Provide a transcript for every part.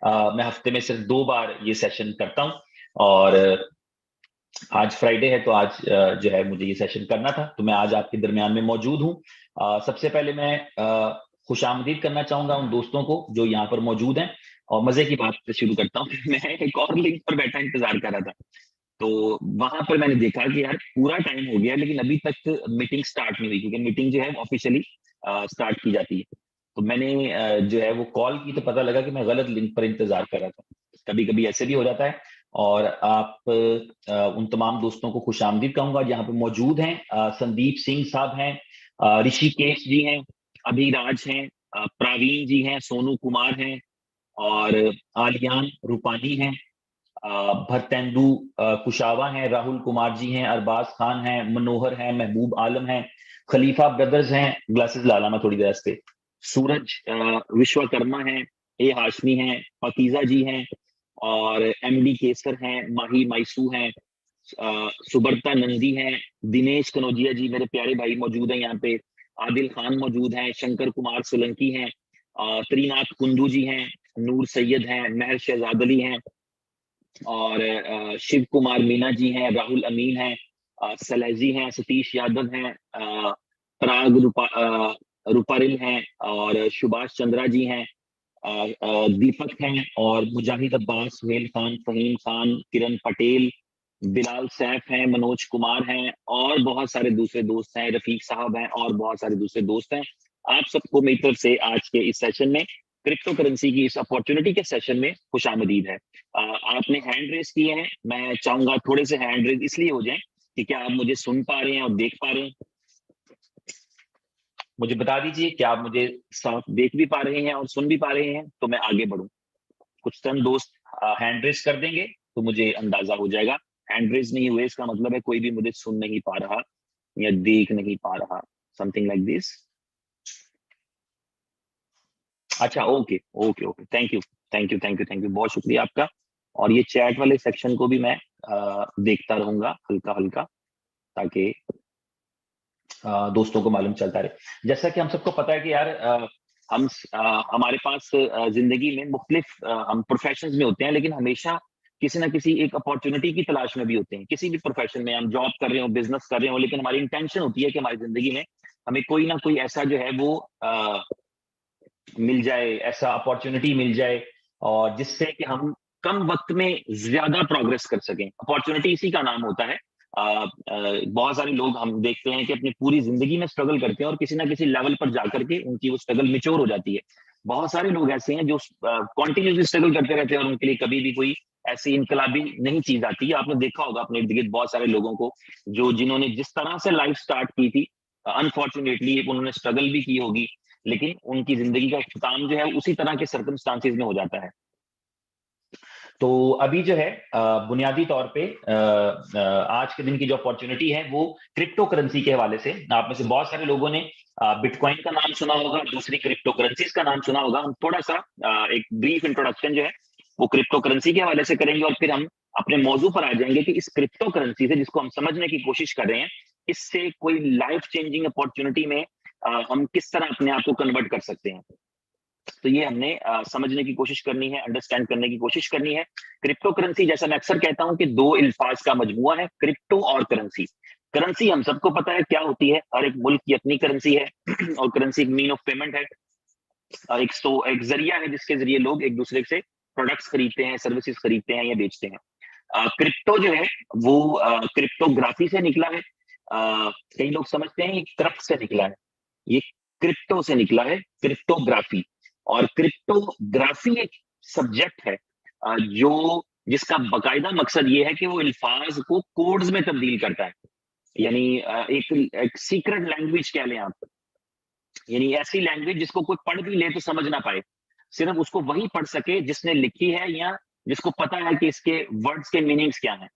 मैं हफ्ते में सिर्फ 2 बार ये सेशन करता हूँ। और आज फ्राइडे है तो आज जो है मुझे ये सेशन करना था, तो मैं आज आपके दरमियान में मौजूद हूँ। सबसे पहले मैं खुशामदीद करना चाहूंगा उन दोस्तों को जो यहाँ पर मौजूद हैं, और मजे की बात से शुरू करता हूँ। मैं एक और लिंक पर बैठा इंतजार कर रहा था, तो वहां पर मैंने देखा कि यार पूरा टाइम हो गया लेकिन अभी तक मीटिंग स्टार्ट नहीं हुई, क्योंकि मीटिंग जो है ऑफिशियली स्टार्ट की जाती है। तो मैंने जो है वो कॉल की तो पता लगा कि मैं गलत लिंक पर इंतजार कर रहा था। कभी कभी ऐसे भी हो जाता है। और आप उन तमाम दोस्तों को खुशामदीद कहूंगा यहाँ पे मौजूद हैं। संदीप सिंह साहब हैं, ऋषिकेश जी हैं, अभिराज हैं, प्रवीण जी हैं, सोनू कुमार हैं, और आलियान रूपानी हैं, भरतेंदु कुशावा हैं, राहुल कुमार जी हैं, अरबाज खान हैं, मनोहर हैं, महबूब आलम हैं, खलीफा ब्रदर्स हैं, ग्लासेस ला लाना थोड़ी देर से, सूरज विश्वकर्मा हैं, ए हाशमी हैं, पकीजा जी हैं, और एमडी केसर हैं, माही माइसू हैं, सुबरता नंदी हैं, दिनेश कनौजिया जी मेरे प्यारे भाई मौजूद हैं यहाँ पे, आदिल खान मौजूद हैं, शंकर कुमार सोलंकी हैं, त्रिनाथ कुंदू जी हैं, नूर सैयद हैं, महर शहजाद अली हैं, और शिव कुमार मीना जी हैं, राहुल अमीन हैं, सलेजी हैं, सतीश यादव हैं, पराग रूपारिल हैं, और सुभाष चंद्रा जी हैं, दीपक हैं, और मुजाहिद अब्बास, सुहेल खान, फहीम खान, किरण पटेल, बिलाल सैफ हैं, मनोज कुमार हैं, और बहुत सारे दूसरे दोस्त हैं, रफीक साहब हैं, और बहुत सारे दूसरे दोस्त हैं। आप सबको मेरी तरफ से आज के इस सेशन में, क्रिप्टो करेंसी की इस अपॉर्चुनिटी के सेशन में खुशामदीद है। आपने हैंड रेस किए हैं, मैं चाहूंगा थोड़े से हैंड रेस इसलिए हो जाएं कि क्या आप मुझे सुन पा रहे हैं और देख पा रहे हैं? मुझे बता दीजिए क्या आप मुझे साफ देख भी पा रहे हैं और सुन भी पा रहे हैं, तो मैं आगे बढ़ूं। कुछ चंद दोस्त हैंड रेस कर देंगे तो मुझे अंदाजा हो जाएगा। हैंड रेस नहीं हुए इसका मतलब है कोई भी मुझे सुन नहीं पा रहा या देख नहीं पा रहा, समथिंग लाइक दिस। अच्छा, okay okay okay, thank you thank you thank you thank you, बहुत शुक्रिया आपका। और ये चैट वाले सेक्शन को भी मैं देखता रहूंगा हल्का हल्का, ताकि दोस्तों को मालूम चलता रहे। जैसा कि हम सबको पता है कि यार हमारे पास जिंदगी में मुख्तलिफ हम प्रोफेशंस में होते हैं, लेकिन हमेशा किसी ना किसी एक अपॉर्चुनिटी की तलाश में भी होते हैं। किसी भी प्रोफेशन में हम जॉब कर रहे हो, बिजनेस कर रहे हो, लेकिन हमारी इंटेंशन होती है कि हमारी जिंदगी में हमें कोई ना कोई ऐसा जो है वो मिल जाए, ऐसा अपॉर्चुनिटी मिल जाए, और जिससे कि हम कम वक्त में ज्यादा प्रोग्रेस कर सकें। अपॉर्चुनिटी इसी का नाम होता है। बहुत सारे लोग हम देखते हैं कि अपनी पूरी जिंदगी में स्ट्रगल करते हैं और किसी ना किसी लेवल पर जाकर के उनकी वो स्ट्रगल मिच्योर हो जाती है। बहुत सारे लोग ऐसे हैं जो कॉन्टिन्यूसली स्ट्रगल करते रहते हैं और उनके लिए कभी भी कोई ऐसी इनकलाबी नहीं चीज आती है। आपने देखा होगा अपने इर्द गिर्द बहुत सारे लोगों को जो जिन्होंने जिस तरह से लाइफ स्टार्ट की थी, अनफॉर्चुनेटली उन्होंने स्ट्रगल भी की होगी, लेकिन उनकी जिंदगी का इख्तिताम जो है उसी तरह के सर्कमस्टांसेस में हो जाता है। तो अभी जो है बुनियादी तौर पे आज के दिन की जो अपॉर्चुनिटी है वो क्रिप्टो करेंसी के हवाले से, आप में से बहुत सारे लोगों ने बिटकॉइन का नाम सुना होगा, दूसरी क्रिप्टो करेंसीज का नाम सुना होगा। हम थोड़ा सा एक ब्रीफ इंट्रोडक्शन जो है वो क्रिप्टो करेंसी के हवाले से करेंगे, और फिर हम अपने मौजू पर आ जाएंगे कि इस क्रिप्टो करेंसी से, जिसको हम समझने की कोशिश कर रहे हैं, इससे कोई लाइफ चेंजिंग अपॉर्चुनिटी में हम किस तरह अपने आप को कन्वर्ट कर सकते हैं। तो ये हमने समझने की कोशिश करनी है, अंडरस्टैंड करने की कोशिश करनी है। क्रिप्टो करेंसी, जैसा मैं अक्सर कहता हूं कि दो अल्फाज का मजमुआ है, क्रिप्टो और करेंसी। करेंसी हम सबको पता है क्या होती है, हर एक मुल्क की अपनी करेंसी है और करेंसी एक मीन ऑफ पेमेंट है, एक जरिया है जिसके जरिए लोग एक दूसरे से प्रोडक्ट्स खरीदते हैं, सर्विसेज खरीदते हैं या बेचते हैं। क्रिप्टो जो है वो क्रिप्टोग्राफी से निकला है। कई लोग समझते हैं ये क्रप्ट से निकला है, ये क्रिप्टो से निकला है, क्रिप्टोग्राफी। और क्रिप्टोग्राफी एक सब्जेक्ट है जो जिसका बकायदा मकसद ये है कि वो अल्फाज को कोड्स में तब्दील करता है, यानी एक सीक्रेट लैंग्वेज कह लें आप, यानी ऐसी लैंग्वेज जिसको कोई पढ़ भी ले तो समझ ना पाए, सिर्फ उसको वही पढ़ सके जिसने लिखी है या जिसको पता है कि इसके वर्ड्स के मीनिंग्स क्या हैं।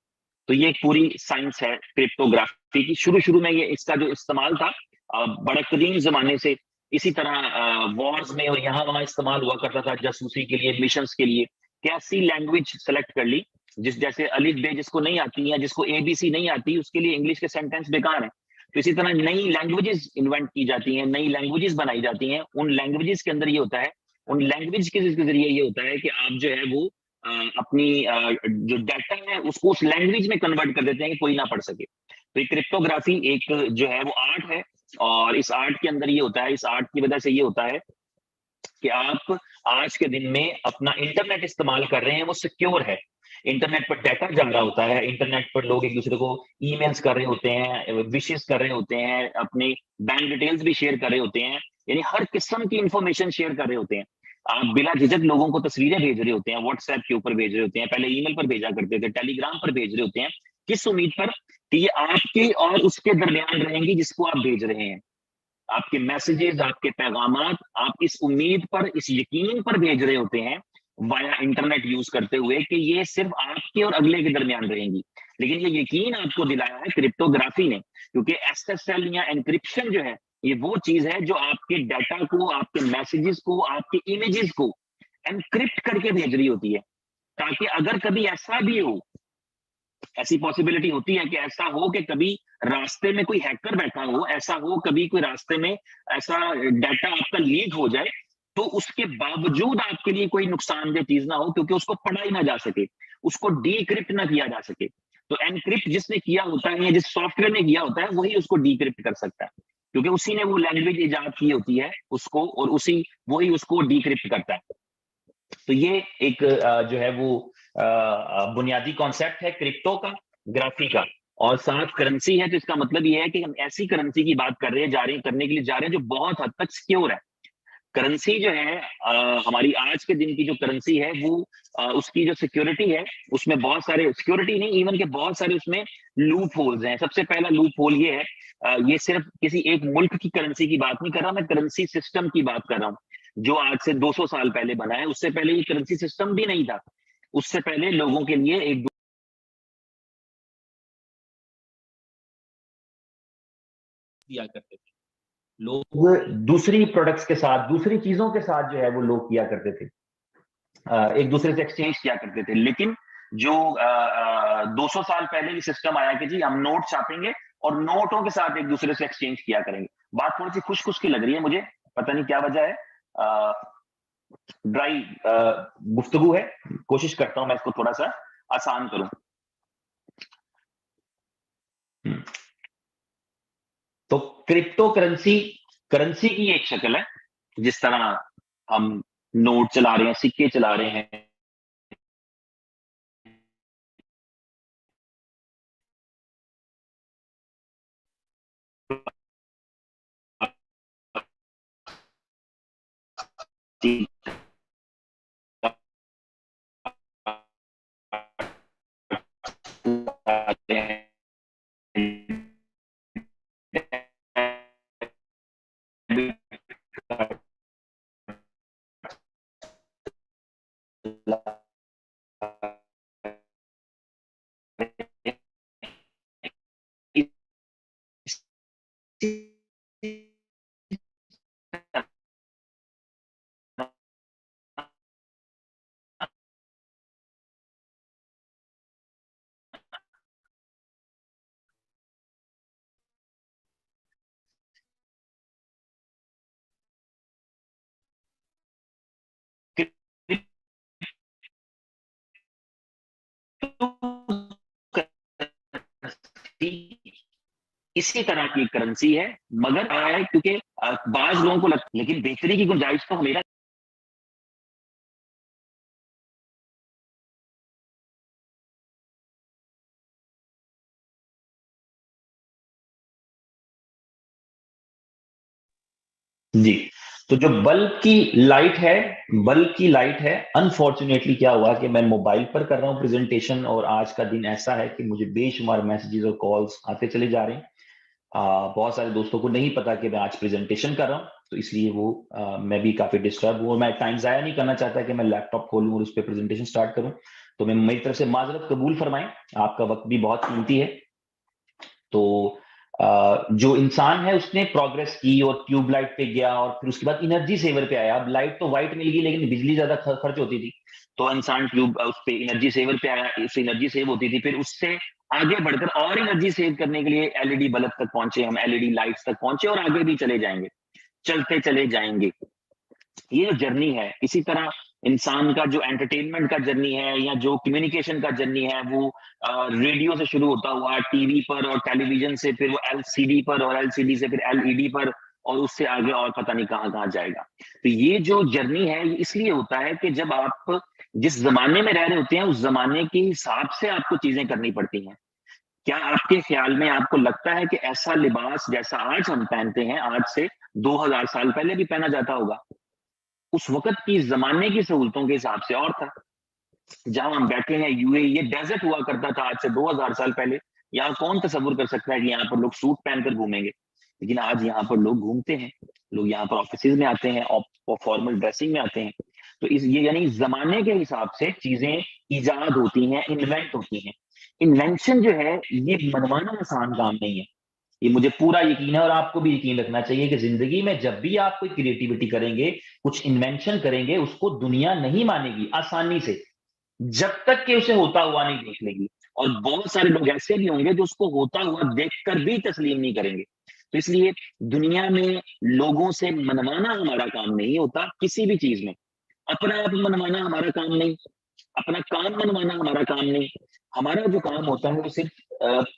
तो ये एक पूरी साइंस है क्रिप्टोग्राफी की। शुरू शुरू में ये इसका जो इस्तेमाल था बड़ा कदीम जमाने से इसी तरह वॉर्स में और यहाँ वहां इस्तेमाल हुआ करता था, जासूसी के लिए, मिशंस के लिए। कैसी लैंग्वेज सेलेक्ट कर ली, जिस जैसे अलिफ बे जिसको नहीं आती या जिसको एबीसी नहीं आती उसके लिए इंग्लिश के सेंटेंस बेकार है। तो इसी तरह नई लैंग्वेजेस इन्वेंट की जाती हैं, नई लैंग्वेजेस बनाई जाती हैं। उन लैंग्वेजेस के अंदर ये होता है उन लैंग्वेज के जरिए ये होता है कि आप जो है वो अपनी जो डाटा है उसको उस लैंग्वेज में कन्वर्ट कर देते हैं कि कोई ना पढ़ सके। तो ये क्रिप्टोग्राफी एक जो है वो आर्ट है, और इस आर्ट के अंदर ये होता है, इस आर्ट की वजह से ये होता है कि आप आज के दिन में अपना इंटरनेट इस्तेमाल कर रहे हैं, वो सिक्योर है। इंटरनेट पर डाटा जा रहा होता है, इंटरनेट पर लोग एक दूसरे को ईमेल्स कर रहे होते हैं, विशेस कर रहे होते हैं, अपनी बैंक डिटेल्स भी शेयर कर रहे होते हैं, यानी हर किस्म की इंफॉर्मेशन शेयर कर रहे होते हैं। आप बिला झिझक लोगों को तस्वीरें भेज रहे होते हैं, व्हाट्सएप के ऊपर भेज रहे होते हैं, पहले ईमेल पर भेजा करते थे, टेलीग्राम पर भेज रहे होते हैं। किस उम्मीद पर? कि ये आपके और उसके दरमियान रहेंगी जिसको आप भेज रहे हैं। आपके मैसेजेस, आपके पैगामात आप इस उम्मीद पर, इस यकीन पर भेज रहे होते हैं वाया इंटरनेट यूज करते हुए कि ये सिर्फ आपके और अगले के दरमियान रहेंगी। लेकिन ये यकीन आपको दिलाया है क्रिप्टोग्राफी ने, क्योंकि एसएसएल या एनक्रिप्शन जो है, ये वो चीज है जो आपके डाटा को, आपके मैसेजेस को, आपके इमेजेस को एनक्रिप्ट करके भेज रही होती है, ताकि अगर कभी ऐसा भी हो, ऐसी पॉसिबिलिटी होती है कि ऐसा हो कि कभी रास्ते में कोई हैकर बैठा हो, ऐसा हो कभी कोई रास्ते में ऐसा डाटा आपका लीक हो जाए, तो उसके बावजूद आपके लिए कोई नुकसानदेह चीज ना हो, क्योंकि उसको पढ़ा ही ना जा सके, उसको डीक्रिप्ट ना किया जा सके। तो एनक्रिप्ट जिसने किया होता है या जिस सॉफ्टवेयर ने किया होता है वही उसको डीक्रिप्ट कर सकता है, क्योंकि उसी ने वो लैंग्वेज इजाद की होती है उसको, और उसी वही उसको डीक्रिप्ट करता है। तो ये एक जो है वो बुनियादी कॉन्सेप्ट है क्रिप्टो का, ग्राफी का, और साथ करेंसी है। तो इसका मतलब ये है कि हम ऐसी करेंसी की बात कर रहे हैं, जा रहे हैं, करने के लिए जा रहे हैं जो बहुत हद तक सिक्योर है। करेंसी जो है हमारी आज के दिन की जो करेंसी है वो उसकी जो सिक्योरिटी है, उसमें बहुत सारे, सिक्योरिटी नहीं, इवन के बहुत सारे उसमें लूप होल्स हैं। सबसे पहला लूप होल ये है, ये सिर्फ किसी एक मुल्क की करेंसी की बात नहीं कर रहा, मैं करेंसी सिस्टम की बात कर रहा हूँ जो आज से 200 साल पहले बना है। उससे पहले ये करेंसी सिस्टम भी नहीं था, उससे पहले लोगों के लिए एक दिया करते थे लोग, दूसरी प्रोडक्ट्स के साथ, दूसरी चीजों के साथ जो है वो लोग किया करते थे, एक दूसरे से एक्सचेंज किया करते थे। लेकिन जो 200 साल पहले ये सिस्टम आया कि जी हम नोट छापेंगे और नोटों के साथ एक दूसरे से एक्सचेंज किया करेंगे। बात थोड़ी सी खुश खुश की लग रही है मुझे, पता नहीं क्या वजह है, ड्राई गुफ्तगू है, कोशिश करता हूं मैं इसको थोड़ा सा आसान करूं। तो क्रिप्टो करेंसी, करेंसी की एक शक्ल है, जिस तरह हम नोट चला रहे हैं, सिक्के चला रहे हैं, इसी तरह की करेंसी है, मगर है क्योंकि बाज लोगों को लेकिन बेहतरी की गुंजाइश तो हमेशा। जी, तो जो बल्ब की लाइट है, बल्ब की लाइट है, अनफॉर्चुनेटली क्या हुआ कि मैं मोबाइल पर कर रहा हूँ प्रेजेंटेशन, और आज का दिन ऐसा है कि मुझे बेशुमार मैसेजेस और कॉल्स आते चले जा रहे हैं। बहुत सारे दोस्तों को नहीं पता कि मैं आज प्रेजेंटेशन कर रहा हूँ, तो इसलिए वो मैं भी काफी डिस्टर्ब हूँ, और मैं टाइम जाया नहीं करना चाहता कि मैं लैपटॉप खोलूँ और उस पर प्रेजेंटेशन स्टार्ट करूँ। तो मैं मेरी तरफ से माजरत कबूल फरमाएं, आपका वक्त भी बहुत कीमती है। तो जो इंसान है उसने प्रोग्रेस की और ट्यूबलाइट पे गया, और फिर उसके बाद एनर्जी सेवर पे आया। अब लाइट तो वाइट मिल गई लेकिन बिजली ज्यादा खर्च होती थी, तो इंसान ट्यूब उस पे एनर्जी सेवर पे आया, उससे एनर्जी सेव होती थी। फिर उससे आगे बढ़कर और एनर्जी सेव करने के लिए एलईडी बल्ब तक पहुंचे, हम एलईडी लाइट्स तक पहुंचे, और आगे भी चले जाएंगे, चलते चले जाएंगे। ये जो जर्नी है, इसी तरह इंसान का जो एंटरटेनमेंट का जर्नी है या जो कम्युनिकेशन का जर्नी है, वो रेडियो से शुरू होता हुआ टीवी पर और टेलीविजन से, फिर वो एलसीडी पर और एलसीडी से फिर एलईडी पर, और उससे आगे और पता नहीं कहां कहां जाएगा। तो ये जो जर्नी है ये इसलिए होता है कि जब आप जिस जमाने में रह रहे होते हैं उस जमाने के हिसाब से आपको चीजें करनी पड़ती हैं। क्या आपके ख्याल में आपको लगता है कि ऐसा लिबास जैसा आज हम पहनते हैं आज से 2000 साल पहले भी पहना जाता होगा? उस वक्त की जमाने की सहूलतों के हिसाब से और था। जहां हम बैठे हैं यूएई, ये डेजर्ट हुआ करता था आज से 2000 साल पहले। यहाँ कौन तस्वुर कर सकता है कि यहाँ पर लोग सूट पहनकर घूमेंगे? लेकिन आज यहाँ पर लोग घूमते हैं, लोग यहाँ पर ऑफिस में आते हैं और फॉर्मल ड्रेसिंग में आते हैं। तो इस ये यानी जमाने के हिसाब से चीजें इजाद होती हैं, इन्वेंट होती हैं। इन्वेंशन जो है ये मनवाना आसान काम नहीं है, ये मुझे पूरा यकीन है और आपको भी यकीन रखना चाहिए कि जिंदगी में जब भी आप कोई क्रिएटिविटी करेंगे, कुछ इन्वेंशन करेंगे, उसको दुनिया नहीं मानेगी आसानी से जब तक कि उसे होता हुआ नहीं देख लेगी। और बहुत सारे लोग ऐसे भी होंगे जो उसको होता हुआ देखकर भी तस्लीम नहीं करेंगे। तो इसलिए दुनिया में लोगों से मनवाना हमारा काम नहीं होता किसी भी चीज में। अपना आप मनवाना हमारा काम नहीं, अपना काम मनवाना हमारा काम नहीं। हमारा जो काम होता है वो सिर्फ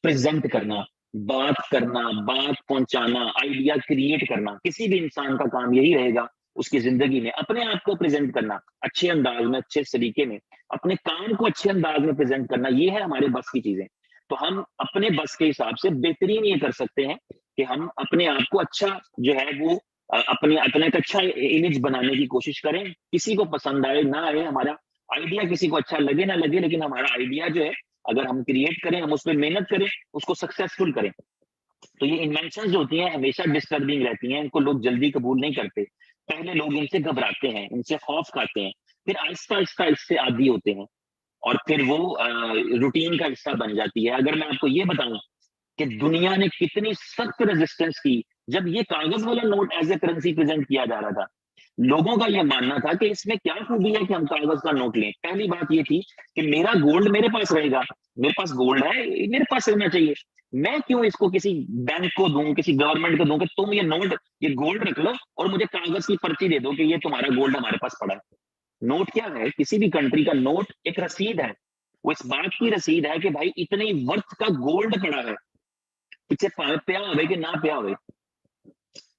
प्रेजेंट करना, बात करना, बात पहुंचाना, आइडिया क्रिएट करना। किसी भी इंसान का काम यही रहेगा उसकी जिंदगी में, अपने आप को प्रेजेंट करना अच्छे अंदाज में, अच्छे तरीके में, अपने काम को अच्छे अंदाज में प्रेजेंट करना। ये है हमारे बस की चीजें। तो हम अपने बस के हिसाब से बेहतरीन ये कर सकते हैं कि हम अपने आप को अच्छा जो है वो अपने अपने एक अच्छा इमेज बनाने की कोशिश करें। किसी को पसंद आए ना आए, हमारा आइडिया किसी को अच्छा लगे ना लगे, लेकिन हमारा आइडिया जो है अगर हम क्रिएट करें, हम उस पर मेहनत करें, उसको सक्सेसफुल करें। तो ये इन्वेंशन जो होती हैं हमेशा डिस्टर्बिंग रहती हैं, इनको लोग जल्दी कबूल नहीं करते। पहले लोग इनसे घबराते हैं, इनसे खौफ खाते हैं, फिर आहिस्ता आहिस्ता इससे आदी होते हैं और फिर वो रूटीन का हिस्सा बन जाती है। अगर मैं आपको ये बताऊं कि दुनिया ने कितनी सख्त रेजिस्टेंस की जब ये कागज वाला note as a currency present किया जा रहा था, लोगों का यह मानना था कि इसमें क्या खूबी है कि हम कागज का नोट लें। पहली बात ये थी कि मेरा गोल्ड मेरे पास रहेगा, मेरे पास गोल्ड है, मेरे पास रहना चाहिए। मैं क्यों इसको किसी बैंक को दूं, किसी गवर्नमेंट को दूं कि तुम ये नोट, ये गोल्ड रख लो और मुझे कागज की पर्ची दे दो कि ये तुम्हारा गोल्ड हमारे पास पड़ा है। नोट क्या है? किसी भी कंट्री का नोट एक रसीद है। वो इस बात की रसीद है कि भाई इतनी वर्थ का गोल्ड पड़ा है, पीछे पिया हुए कि ना पिया हुए,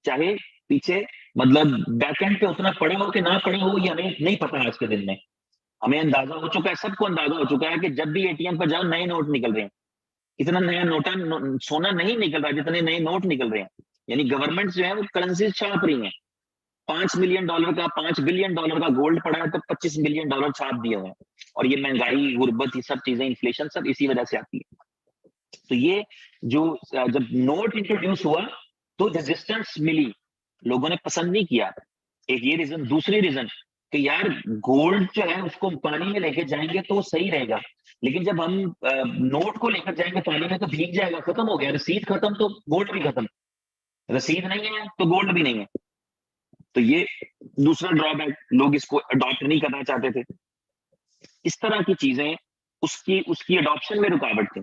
चाहे पीछे मतलब बैकएंड पे उतना पड़ा हो कि ना पड़ा हो, ये हमें नहीं पता। आज के दिन में हमें अंदाजा हो चुका है, सबको अंदाजा हो चुका है कि जब भी एटीएम पर जाओ नए नोट निकल रहे हैं। इतना नया सोना नहीं निकल रहा जितने नए नोट निकल रहे हैं। यानी गवर्नमेंट जो है वो करेंसी छाप रही है। $5 मिलियन का, $5 बिलियन का गोल्ड पड़ा है तो $25 मिलियन छाप दिए हुए हैं। और ये महंगाई, गुर्बत, ये सब चीजें, इन्फ्लेशन सब इसी वजह से आती है। तो ये जो जब नोट इंट्रोड्यूस हुआ तो रेजिस्टेंस मिली, लोगों ने पसंद नहीं किया। एक ये रीजन। दूसरी रीजन कि यार गोल्ड जो है उसको पानी में लेके जाएंगे तो सही रहेगा, लेकिन जब हम नोट को लेकर जाएंगे पानी में तो भीग जाएगा, खत्म हो गया। रसीद खत्म तो गोल्ड भी खत्म, रसीद नहीं है तो गोल्ड भी नहीं है। तो ये दूसरा ड्रॉबैक, लोग इसको अडॉप्ट नहीं करना चाहते थे। इस तरह की चीजें उसकी उसकी अडॉप्शन में रुकावट थी।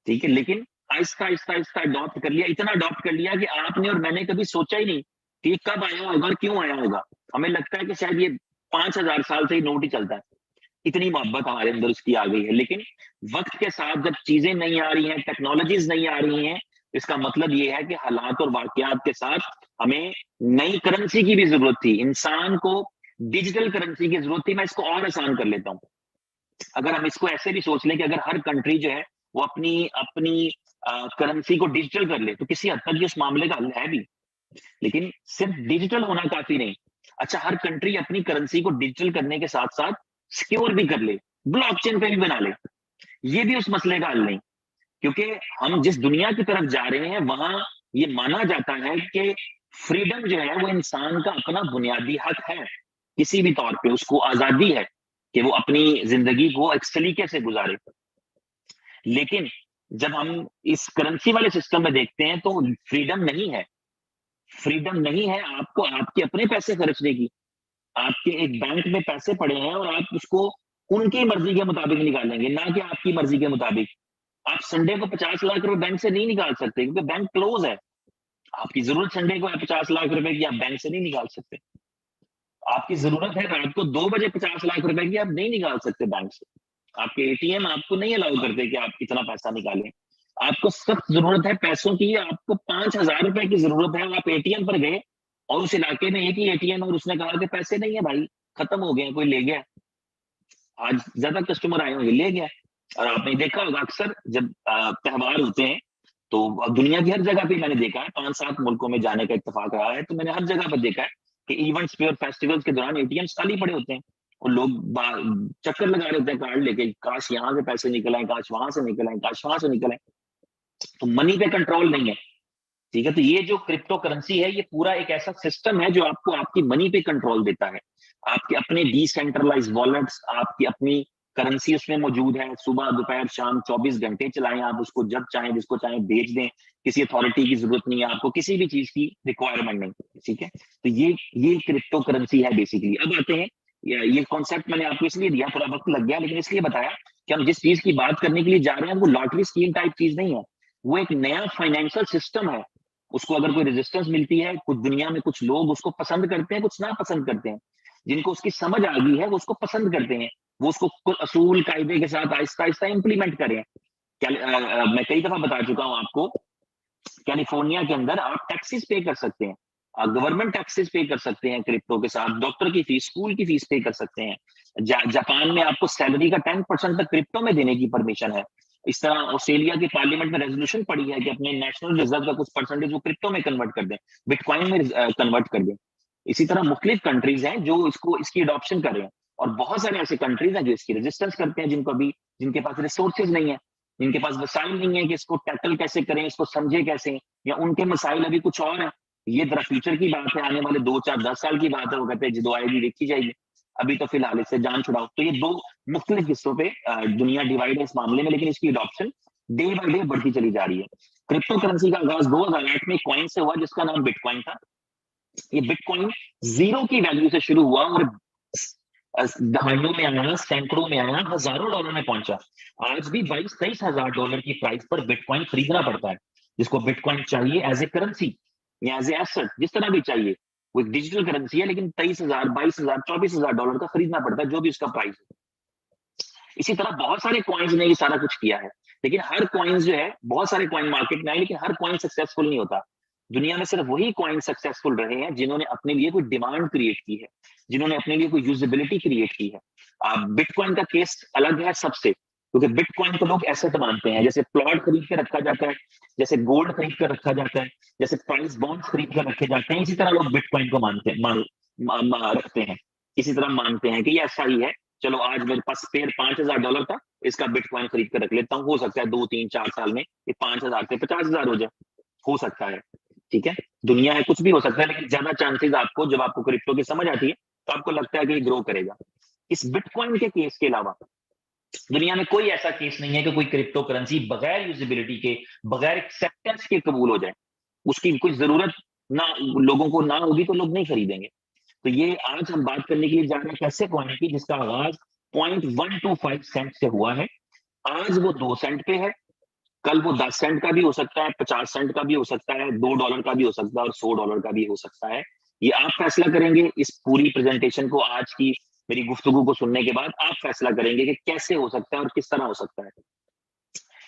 ठीक है, लेकिन आहिस्ता आहिस्ता आहिस्ता अडॉप्ट कर लिया, इतना अडॉप्ट कर लिया कि आपने और मैंने कभी सोचा ही नहीं कि ये कब आया होगा और क्यों आया होगा। हमें लगता है कि शायद ये 5000 साल से ही नोट ही चलता है, इतनी मोहब्बत हमारे अंदर उसकी आ गई है। लेकिन वक्त के साथ जब चीजें नहीं आ रही हैं, टेक्नोलॉजीज नहीं आ रही हैं, इसका मतलब ये है कि हालात और वाकयात के साथ हमें नई करेंसी की भी जरूरत थी। इंसान को डिजिटल करेंसी की जरूरत थी। मैं इसको और आसान कर लेता हूँ। अगर हम इसको ऐसे भी सोच लें कि अगर हर कंट्री जो है वो अपनी अपनी करेंसी को डिजिटल कर ले तो किसी हद तक ये उस मामले का हल है भी। लेकिन सिर्फ डिजिटल होना काफी नहीं। अच्छा, हर कंट्री अपनी करेंसी को डिजिटल करने के साथ साथ सिक्योर भी कर ले, ब्लॉकचेन पे भी बना ले, ये भी उस मसले का हल नहीं। क्योंकि हम जिस दुनिया की तरफ जा रहे हैं वहां ये माना जाता है कि फ्रीडम जो है वो इंसान का अपना बुनियादी हक है। किसी भी तौर पे उसको आजादी है कि वो अपनी जिंदगी को एक सलीके से गुजारे। लेकिन जब हम इस करेंसी वाले सिस्टम में देखते हैं तो फ्रीडम नहीं है। फ्रीडम नहीं है आपको आपके अपने पैसे खर्चने की। आपके एक बैंक में पैसे पड़े हैं और आप उसको उनकी मर्जी के मुताबिक निकालेंगे, ना कि आपकी मर्जी के मुताबिक। आप संडे को 50 लाख रुपए बैंक से नहीं निकाल सकते क्योंकि बैंक क्लोज है। आपकी जरूरत संडे को है 50 लाख रुपए की, आप बैंक से नहीं निकाल सकते। आपकी जरूरत है रात को 2 बजे 50 लाख रुपए की, आप नहीं निकाल सकते बैंक से। आपके एटीएम आपको नहीं अलाउ करते कि आप इतना पैसा निकालें। आपको सख्त जरूरत है पैसों की, आपको 5,000 रुपए की जरूरत है, आप एटीएम पर गए और उस इलाके में एक ही एटीएम और उसने कहा कि पैसे नहीं है भाई, खत्म हो गए, कोई ले गया। आज ज्यादा कस्टमर आए होंगे, ले गया। और आपने देखा होगा अक्सर जब त्योहार होते हैं तो दुनिया की हर जगह पे मैंने देखा है, 5-7 मुल्कों में जाने का इत्तेफाक रहा है, तो मैंने हर जगह पर देखा है कि इवेंट्स पे और फेस्टिवल्स के दौरान एटीएम्स खाली पड़े होते हैं और लोग चक्कर लगा रहे होते हैं कार्ड लेके, काश यहाँ से पैसे निकल आए, काश वहां से निकल आए, काश वहां से निकल आए। तो मनी पे कंट्रोल नहीं है। ठीक है, तो ये जो क्रिप्टो करेंसी है, ये पूरा एक ऐसा सिस्टम है जो आपको आपकी मनी पे कंट्रोल देता है। आपके अपने डिसेंट्रलाइज वॉलेट्स, आपकी अपनी करेंसी उसमें मौजूद है। सुबह दोपहर शाम 24 घंटे चलाएं आप उसको, जब चाहें जिसको चाहें भेज दें। किसी अथॉरिटी की जरूरत नहीं है आपको, किसी भी चीज की रिक्वायरमेंट नहीं। ठीक है, तो ये क्रिप्टो करेंसी है बेसिकली। अब आते हैं, ये कॉन्सेप्ट मैंने आपको इसलिए दिया, थोड़ा वक्त लग गया, लेकिन इसलिए बताया कि हम जिस चीज की बात करने के लिए जा रहे हैं वो लॉटरी स्कीम टाइप चीज नहीं है, वो एक नया फाइनेंशियल सिस्टम है। उसको अगर कोई रेजिस्टेंस मिलती है, कुछ दुनिया में कुछ लोग उसको पसंद करते हैं, कुछ ना पसंद करते हैं। जिनको उसकी समझ आ गई है वो उसको पसंद करते हैं, वो उसको असूल कायदे के साथ आहिस्ता आहिस्ता इंप्लीमेंट करें। मैं कई दफा बता चुका हूं आपको, कैलिफोर्निया के अंदर आप टैक्सेस पे कर सकते हैं, गवर्नमेंट टैक्सेस पे कर सकते हैं क्रिप्टो के साथ, डॉक्टर की फीस, स्कूल की फीस पे कर सकते हैं। जापान में आपको सैलरी का 10% तक क्रिप्टो में देने की परमिशन है। इस तरह ऑस्ट्रेलिया की पार्लियामेंट में रेजोल्यूशन पड़ी है कि अपने नेशनल रिजर्व का कुछ परसेंटेज वो क्रिप्टो में कन्वर्ट कर दें, बिटकॉइन में कन्वर्ट कर दें। इसी तरह मुख्तलिफ कंट्रीज हैं जो इसकी अडॉप्शन कर रहे हैं, और बहुत सारे ऐसे कंट्रीज हैं जो इसकी रेजिस्टेंस करते हैं, जिनके पास रिसोर्सेज नहीं है, जिनके पास वसाइल नहीं है कि इसको टैकल कैसे करें, इसको समझे कैसे, या उनके मसाइल अभी कुछ और है। ये जरा फ्यूचर की बात है, आने वाले 2 4 10 साल की बात है। वो कहते हैं जो आएगी देखी जाएगी, अभी तो फिलहाल इससे जान छुड़ाओ। तो ये दो मुख्तलिफ हिस्सों पे दुनिया डिवाइड है इस मामले में, लेकिन इसकी अडॉप्शन डे बाई डे बढ़ती चली जा रही है। क्रिप्टो करेंसी का आगाज 2008 में कॉइन से हुआ जिसका नाम बिटकॉइन था। ये बिटकॉइन जीरो की वैल्यू से शुरू हुआ और दहाइयों में आया, सैकड़ों में आया, हजारों डॉलर में पहुंचा। आज भी 22-23 हजार डॉलर की प्राइस पर बिटकॉइन खरीदना पड़ता है। जिसको बिटकॉइन चाहिए एज ए करेंसी या एज ए एसेट, जिस तरह भी चाहिए, वो एक डिजिटल करेंसी है, लेकिन 23,000, 22,000, 24,000 डॉलर का खरीदना पड़ता है, जो भी उसका प्राइस है। इसी तरह बहुत सारे कॉइन्स ने ये सारा कुछ किया है, लेकिन हर कॉइन्स जो है, बहुत सारे कॉइन मार्केट में आए, लेकिन हर कॉइन सक्सेसफुल नहीं होता। दुनिया में सिर्फ वही कॉइन सक्सेसफुल रहे हैं जिन्होंने अपने लिए कोई डिमांड क्रिएट की है, जिन्होंने अपने लिए कोई यूजेबिलिटी क्रिएट की है। बिटकॉइन का केस अलग है सबसे, क्योंकि बिटकॉइन को लोग एसेट मानते हैं, जैसे प्लॉट खरीद के रखा जाता है, जैसे गोल्ड खरीद कर रखा जाता है, जैसे प्राइस बॉन्ड्स खरीद कर रखे जाते हैं, इसी तरह लोग बिटकॉइन को मानते हैं, रखते हैं। इसी तरह मानते हैं कि ये ऐसा ही है, चलो आज मेरे पास स्पेयर 5,000 डॉलर था, इसका बिटकॉइन खरीद कर रख लेता हूँ, हो सकता है 2 3 4 साल में ये 5,000 से 50,000 हो जाए, हो सकता है। ठीक है, दुनिया है, कुछ भी हो सकता है, लेकिन ज्यादा चांसेस आपको, जब आपको क्रिप्टो की समझ आती है तो आपको लगता है कि ये ग्रो करेगा। इस बिटकॉइन के केस के अलावा दुनिया में कोई ऐसा केस नहीं है कि कोई क्रिप्टो करेंसी बगैर यूजिबिलिटी के, बगैर एक्सेप्टेंस के कबूल हो जाए। उसकी कोई जरूरत ना लोगों को ना होगी तो लोग नहीं खरीदेंगे। तो ये आज हम बात करने के लिए जा रहे हैं ऐसे कॉइन की जिसका आगाज 0.125 सेंट से हुआ है। आज वो 2 सेंट पे है, कल वो 10 सेंट का भी हो सकता है, 50 सेंट का भी हो सकता है, $2 का भी हो सकता है और $100 का भी हो सकता है। ये आप फैसला करेंगे। इस पूरी प्रेजेंटेशन को, आज की मेरी गुफ्तगू को सुनने के बाद आप फैसला करेंगे कि कैसे हो सकता है और किस तरह हो सकता है।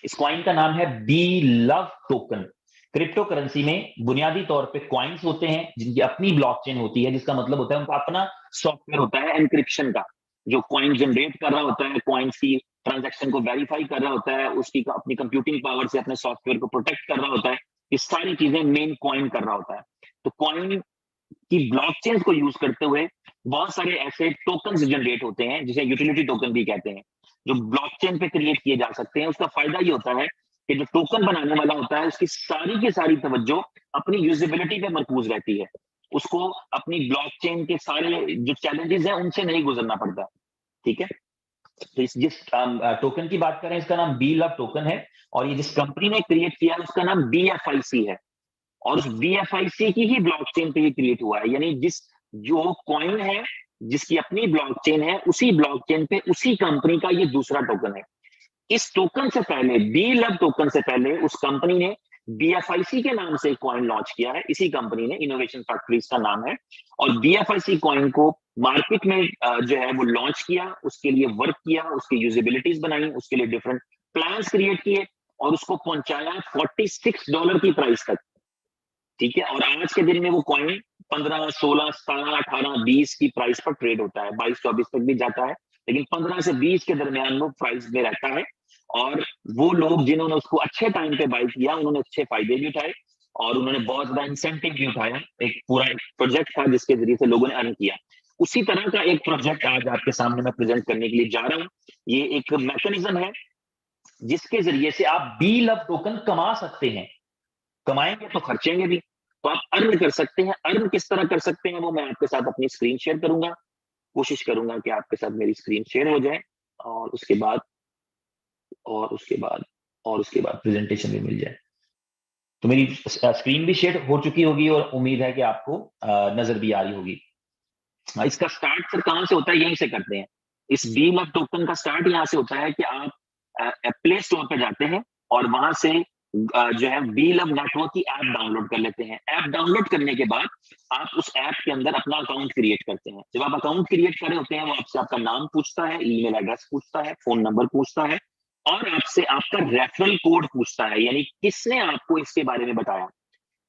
इस कॉइन का नाम है B love token. Cryptocurrency में बुनियादी तौर पे कॉइन्स होते हैं जिनकी अपनी ब्लॉकचेन होती है, जिसका मतलब होता है उनका अपना सॉफ्टवेयर होता है एनक्रिप्शन का, जो कॉइन जनरेट कर रहा होता है, कॉइन्स की ट्रांजैक्शन को वेरीफाई कर रहा होता है, उसकी अपनी कंप्यूटिंग पावर से अपने सॉफ्टवेयर को प्रोटेक्ट कर रहा होता है। ये सारी चीजें मेन कॉइन कर रहा होता है। तो कॉइन की ब्लॉकचेन को यूज करते हुए बहुत सारे ऐसे टोकन्स जनरेट होते हैं, जिसे यूटिलिटी टोकन भी कहते हैं, जो ब्लॉकचेन पे क्रिएट किए जा सकते हैं। उसका फायदा ये होता है कि जो टोकन बनाने वाला होता है उसकी सारी की सारी तवज्जो अपनी यूजेबिलिटी पे मरकूज रहती है। उसको अपनी ब्लॉकचेन के सारे जो चैलेंजेस हैं उनसे नहीं गुजरना पड़ता। ठीक है, तो जिस टोकन की बात करें, इसका नाम बी लव टोकन है, और ये जिस कंपनी ने क्रिएट किया है उसका नाम BFIC है, और उस BFIC की ही ब्लॉकचेन पे ये क्रिएट हुआ है। यानी जो कॉइन है जिसकी अपनी ब्लॉकचेन है, उसी ब्लॉकचेन पे उसी कंपनी का ये दूसरा टोकन है। इस टोकन से पहले, बी लव टोकन से पहले, उस कंपनी ने BFIC के नाम से कॉइन लॉन्च किया है। इसी कंपनी ने, इनोवेशन फैक्ट्रीज का नाम है, और BFIC कॉइन को मार्केट में जो है वो लॉन्च किया, उसके लिए वर्क किया, उसकी यूजेबिलिटीज बनाई, उसके लिए डिफरेंट प्लान्स क्रिएट किए और उसको पहुंचाया $46 की प्राइस तक। ठीक है, और आज के दिन में वो कॉइन 15, 16, 17, 18, 20 की प्राइस पर ट्रेड होता है, 22, 24 तक भी जाता है, लेकिन 15 से 20 के दरमियान वो प्राइस में रहता है। और वो लोग जिन्होंने उसको अच्छे टाइम पे बाई किया, उन्होंने अच्छे फायदे भी उठाए और उन्होंने बहुत ज्यादा इंसेंटिव भी उठाया। एक पूरा एक प्रोजेक्ट था जिसके जरिए से लोगों ने अर्न किया। उसी तरह का एक प्रोजेक्ट आज आपके सामने मैं प्रेजेंट करने के लिए जा रहा हूँ। ये एक मैकेनिज्म है जिसके जरिए से आप डील ऑफ टोकन कमा सकते हैं। कमाएंगे तो खर्चेंगे भी, तो आप अर्न कर सकते हैं। अर्न किस तरह कर सकते हैं वो मैं आपके साथ अपनी स्क्रीन शेयर करूंगा। कोशिश करूंगा कि आपके साथ मेरी स्क्रीन शेयर हो जाए और उसके बाद और उसके बाद और उसके बाद प्रेजेंटेशन भी मिल जाए। तो मेरी स्क्रीन भी शेयर हो चुकी होगी और उम्मीद है कि आपको नजर भी आ रही होगी। इसका स्टार्ट सर कहां से होता है? यहीं से करते हैं। इस डील ऑफ टोकन का स्टार्ट यहां से होता है कि आप प्ले स्टोर पे जाते हैं और वहां से जो है डील ऑफ नेटवर्क की ऐप डाउनलोड कर लेते हैं। ऐप डाउनलोड करने के बाद आप उस ऐप के अंदर अपना अकाउंट क्रिएट करते हैं। जब आप अकाउंट क्रिएट कर रहे होते हैं, वो आपसे आपका नाम पूछता है, ईमेल एड्रेस पूछता है, फोन नंबर पूछता है और आपसे आपका रेफरल कोड पूछता है, यानी किसने आपको इसके बारे में बताया,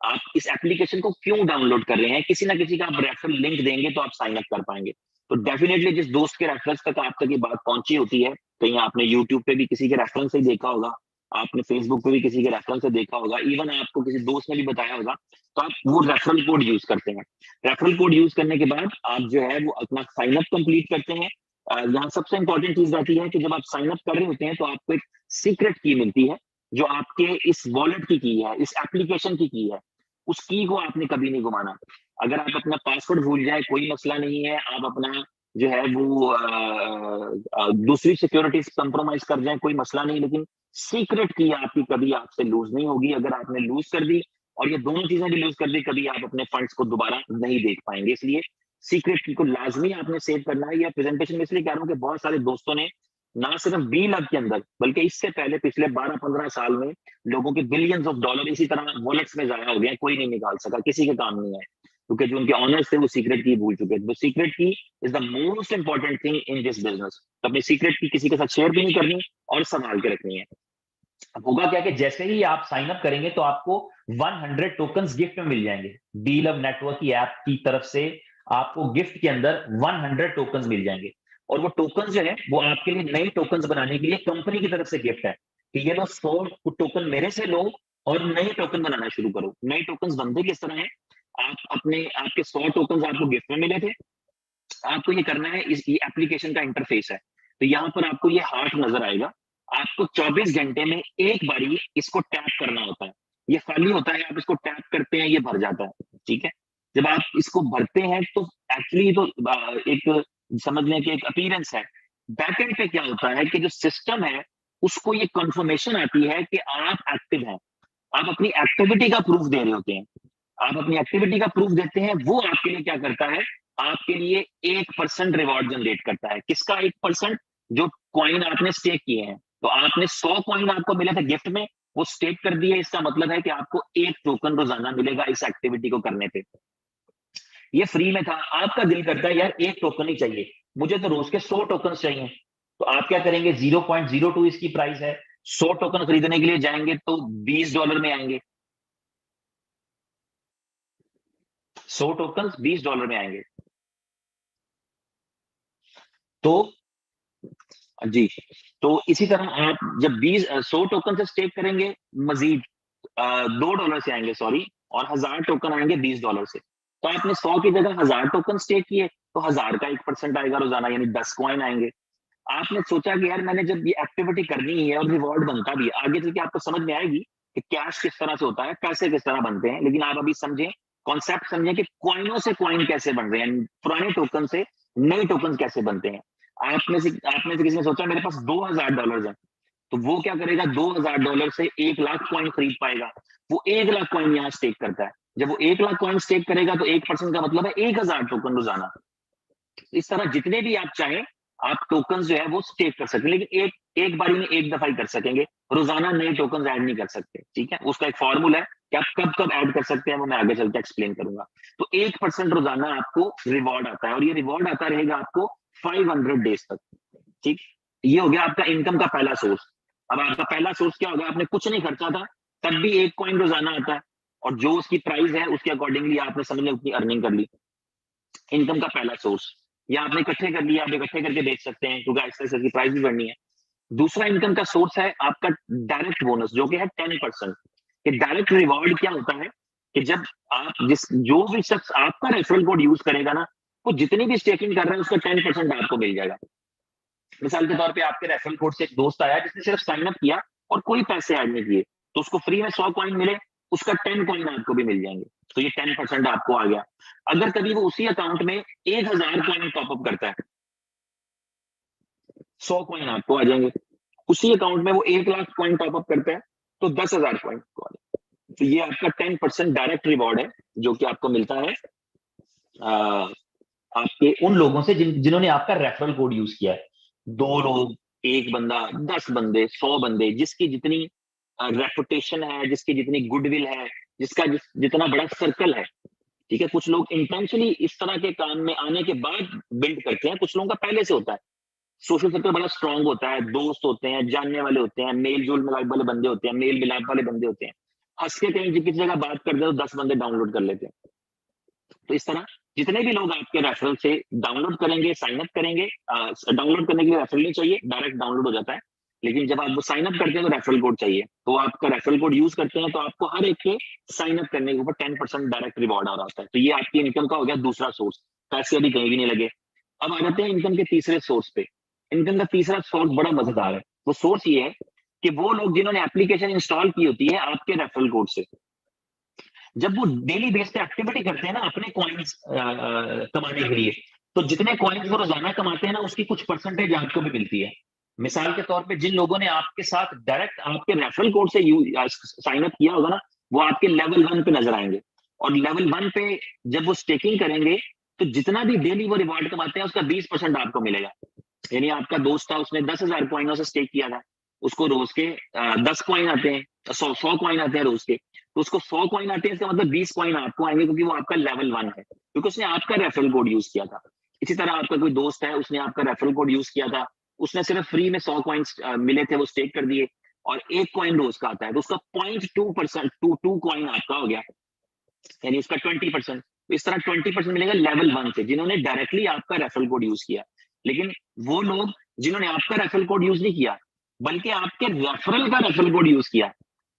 आप इस एप्लीकेशन को क्यों डाउनलोड कर रहे हैं। किसी ना किसी का आप रेफरल लिंक देंगे तो आप साइन अप कर पाएंगे। तो डेफिनेटली जिस दोस्त के रेफरेंस तक आप तक ये बात पहुंची होती है, कहीं आपने यूट्यूब पे भी किसी के रेफरेंस से देखा होगा, आपने फेसबुक पे भी किसी के रेफरेंस से देखा होगा, इवन आपको किसी दोस्त ने भी बताया होगा, तो आप वो रेफरल कोड यूज करते हैं। रेफरल कोड यूज करने के बाद आप जो है वो अपना साइन अप कंप्लीट करते हैं। यहाँ सबसे इंपॉर्टेंट चीज आती है कि जब आप साइन अप कर रहे होते हैं तो आपको एक सीक्रेट की मिलती है, जो आपके इस वॉलेट की है, इस एप्लीकेशन की है। उस की को आपने कभी नहीं घुमाना। अगर आप अपना पासवर्ड भूल जाए कोई मसला नहीं है, आप अपना जो है वो दूसरी सिक्योरिटीज कंप्रोमाइज कर जाए कोई मसला नहीं, लेकिन सीक्रेट की आपकी कभी आपसे लूज नहीं होगी। अगर आपने लूज कर दी और ये दोनों चीजें भी लूज कर दी, कभी आप अपने फंड्स को दोबारा नहीं देख पाएंगे। इसलिए सीक्रेट की को लाजमी आपने सेव करना है। यह प्रेजेंटेशन में इसलिए कह रहा हूँ कि बहुत सारे दोस्तों ने ना सिर्फ B-Lab के अंदर बल्कि इससे पहले पिछले 12-15 साल में लोगों के बिलियंस ऑफ डॉलर इसी तरह वॉलेट्स में जाया हो गया, कोई नहीं निकाल सका, किसी के काम नहीं है, क्योंकि जो उनके ऑनर्स थे वो सीक्रेट की भूल चुके थे। तो सीक्रेट की is the most important thing in this business. तो अपनी सीक्रेट की किसी के साथ शेयर भी नहीं करनी और संभाल के रखनी है। अब होगा क्या कि जैसे ही आप साइन अप करेंगे तो आपको 100 टोकन्स गिफ्ट में मिल जाएंगे। डील नेटवर्क की ऐप की तरफ से आपको गिफ्ट के अंदर 100 टोकन्स मिल जाएंगे और वो टोकन जो है वो आपके लिए नए टोकन्स बनाने के लिए कंपनी की तरफ से गिफ्ट है कि ये लो 100 टोकन मेरे से लो और नए टोकन बनाना शुरू करो। नए टोकन्स बनते किस तरह है? आप अपने आपके 100 टोकन्स आपको गिफ्ट में मिले थे, आपको ये करना है, इस एप्लीकेशन का इंटरफेस है, तो यहाँ पर आपको ये हार्ट नजर आएगा। आपको 24 घंटे में एक बारी इसको टैप करना होता है। ये खाली होता है, आप इसको टैप करते हैं, ये भर जाता है। ठीक है, जब आप इसको भरते हैं तो एक्चुअली तो एक समझने की एक अपीयरेंस है। बैकएंड पे क्या होता है कि जो सिस्टम है उसको ये कंफर्मेशन आती है कि आप एक्टिव हैं, आप अपनी एक्टिविटी का प्रूफ दे रहे होते हैं। आप अपनी एक्टिविटी का प्रूफ देते हैं, वो आपके लिए क्या करता है? आपके लिए 1% रिवॉर्ड जनरेट करता है। किसका 1%? जो कॉइन आपने स्टेक किए हैं। तो आपने 100 कॉइन आपको मिले थे गिफ्ट में, वो स्टेक कर दिए, इसका मतलब है कि आपको 1 टोकन रोजाना मिलेगा इस एक्टिविटी को करने पे। ये फ्री में था, आपका दिल करता है यार 1 टोकन ही चाहिए, मुझे तो रोज के 100 टोकन चाहिए। तो आप क्या करेंगे? 0.02 इसकी प्राइस है, 100 टोकन खरीदने के लिए जाएंगे तो $20 में आएंगे। 100 टोकन $20 में आएंगे। तो जी, तो इसी तरह आप जब 100 टोकन से स्टेक करेंगे, मजीद $2 से आएंगे, सॉरी, और 1000 टोकन आएंगे $20 से। तो आपने 100 की जगह 1000 टोकन स्टेक किए तो 1000 का 1% आएगा रोजाना, यानी 10 कॉइन आएंगे। आपने सोचा कि यार मैंने जब ये एक्टिविटी करनी है और रिवॉर्ड बनता भी है, आगे चल के आपको समझ में आएगी कि कैश किस तरह से होता है, पैसे किस तरह बनते हैं, लेकिन आप अभी समझें, कॉन्सेप्ट समझें कि कॉइनों से कॉइन कैसे बन रहे हैं, पुराने टोकन से नए टोकन कैसे बनते हैं। आप में से किसी ने सोचा मेरे पास $2000 है, तो वो क्या करेगा? $2000 से 1 लाख कॉइन खरीद पाएगा। वो 1 लाख कॉइन यहाँ स्टेक करता है। जब वो 1 लाख कॉइन स्टेक करेगा तो 1% का मतलब है 1000 टोकन रोजाना। इस तरह जितने भी आप चाहें, आप टोकन जो है वो स्टेक कर सकते हैं, लेकिन एक एक बारी में एक दफा ही कर सकेंगे। रोजाना नए टोकन ऐड नहीं कर सकते, ठीक है। उसका एक फॉर्मूला है कि आप कब कब ऐड कर सकते हैं, वो मैं आगे चलकर एक्सप्लेन करूंगा। तो 1% रोजाना आपको रिवॉर्ड आता है, और ये रिवॉर्ड आता रहेगा आपको 500 डेज तक, ठीक। ये हो गया आपका इनकम का पहला सोर्स। अब आपका पहला सोर्स क्या होगा, आपने कुछ नहीं खर्चा था, तब भी 1 कॉइन रोजाना आता है, और जो उसकी प्राइस है उसके अकॉर्डिंगली आपने समझ लिया उतनी अर्निंग कर ली। इनकम का पहला सोर्स, या आपने इकट्ठे कर लिया, आप इकट्ठे करके बेच सकते हैं, क्योंकि ऐसे ऐसे की प्राइस भी बढ़नी है। दूसरा इनकम का सोर्स है आपका डायरेक्ट बोनस, जो कि है 10%। कि डायरेक्ट रिवॉर्ड क्या होता है कि जब आप जो भी शख्स आपका रेफरल कोड यूज करेगा ना, वो जितनी भी स्टेकिंग कर रहा है उसका 10% आपको मिल जाएगा। मिसाल के तौर पे आपके रेफरल कोड से एक दोस्त आया जिसने सिर्फ साइन अप किया और कोई पैसे ऐड नहीं किए, तो उसको फ्री में 100 कॉइन मिले, उसका 10 कॉइन आपको भी मिल जाएंगे। तो ये 10% आपको आ गया। अगर कभी वो उसी अकाउंट में 1000 कॉइन टॉपअप करता है, 100 कॉइन आपको आ जाएंगे। उसी अकाउंट में वो 1 लाख कॉइन टॉपअप करता है, तो 10,000 कॉइन को आ जाएंगे। तो ये आपका 10% डायरेक्ट रिवॉर्ड है, जो कि आपको मिलता है आपके उन लोगों से जिन्होंने आपका रेफरल कोड यूज किया है। 2 लोग, एक बंदा, 10 बंदे, 100 बंदे, जिसकी जितनी रेपुटेशन है, जिसकी जितनी गुडविल है, जिसका जितना बड़ा सर्कल है, ठीक है। कुछ लोग इंटेंशनली इस तरह के काम में आने के बाद बिल्ड करते हैं, कुछ लोगों का पहले से होता है। सोशल सर्कल बड़ा स्ट्रांग होता है, दोस्त होते हैं, जानने वाले होते हैं, मेल जोल मिलाप वाले बंदे होते हैं, मेल मिलाप वाले बंदे होते हैं। हंस के कहीं किसी जगह बात कर दे तो 10 बंदे डाउनलोड कर लेते हैं। तो इस तरह जितने भी लोग आपके रेफरल से डाउनलोड करेंगे, साइन अप करेंगे, डाउनलोड करने के लिए रेफरल नहीं चाहिए, डायरेक्ट डाउनलोड हो जाता है। लेकिन जब आप वो साइन अप करते हैं तो रेफरल कोड चाहिए, तो आपका रेफरल कोड यूज करते हैं तो आपको हर एक के साइन अप करने के ऊपर 10% डायरेक्ट रिवॉर्ड आ रहा होता है। तो ये आपकी इनकम का हो गया दूसरा सोर्स, पैसे अभी कहीं भी नहीं लगे। अब आ जाते हैं इनकम के तीसरे सोर्स पे। इनकम का तीसरा सोर्स बड़ा मजेदार है। वो सोर्स ये है कि वो लोग जिन्होंने एप्लीकेशन इंस्टॉल की होती है आपके रेफरल कोड से, जब वो डेली बेस पे एक्टिविटी करते हैं ना अपने कॉइन्स कमाने के लिए, तो जितने कॉइन्स वो रोजाना कमाते हैं ना, उसकी कुछ परसेंटेज आपको भी मिलती है। मिसाल के तौर पे जिन लोगों ने आपके साथ डायरेक्ट आपके रेफरल कोड से साइन अप किया होगा ना, वो आपके लेवल 1 पे नजर आएंगे। और लेवल 1 पे जब वो स्टेकिंग करेंगे, तो जितना भी डेली वो रिवॉर्ड कमाते हैं उसका 20% आपको मिलेगा। यानी आपका दोस्त था, उसने 10,000 कॉइनों से स्टेक किया था, उसको रोज के 10 कॉइन आते हैं, 100 कॉइन आते हैं रोज के, तो उसको 100 कॉइन आते हैं, इसका मतलब 20 कॉइन आपको आएंगे, क्योंकि वो आपका लेवल 1 है, क्योंकि उसने आपका रेफरल कोड यूज किया था। इसी तरह आपका कोई दोस्त है, उसने आपका रेफरल कोड यूज किया था, उसने सिर्फ फ्री में 100 कॉइन्स मिले थे, वो स्टेक कर दिए, और 1 कॉइन रोज का आता है, तो उसका 0.2%, 2 कॉइन आपका हो गया, यानी उसका 20%। तो इस तरह 20% मिलेगा लेवल 1 से, जिन्होंने डायरेक्टली आपका रेफरल कोड यूज किया। लेकिन वो लोग जिन्होंने आपका रेफरल कोड यूज नहीं किया, बल्कि आपके रेफरल का रेफरल कोड यूज किया,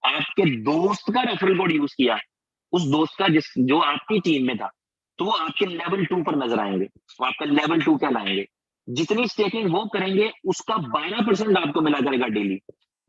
आपके दोस्त का रेफरल कोड यूज किया, उस दोस्त का जो आपकी टीम में था, तो वो आपके लेवल 2 पर नजर आएंगे, वो आपका लेवल 2 कहलाएंगे। जितनी स्टेकिंग वो करेंगे उसका 12% आपको मिला करेगा डेली।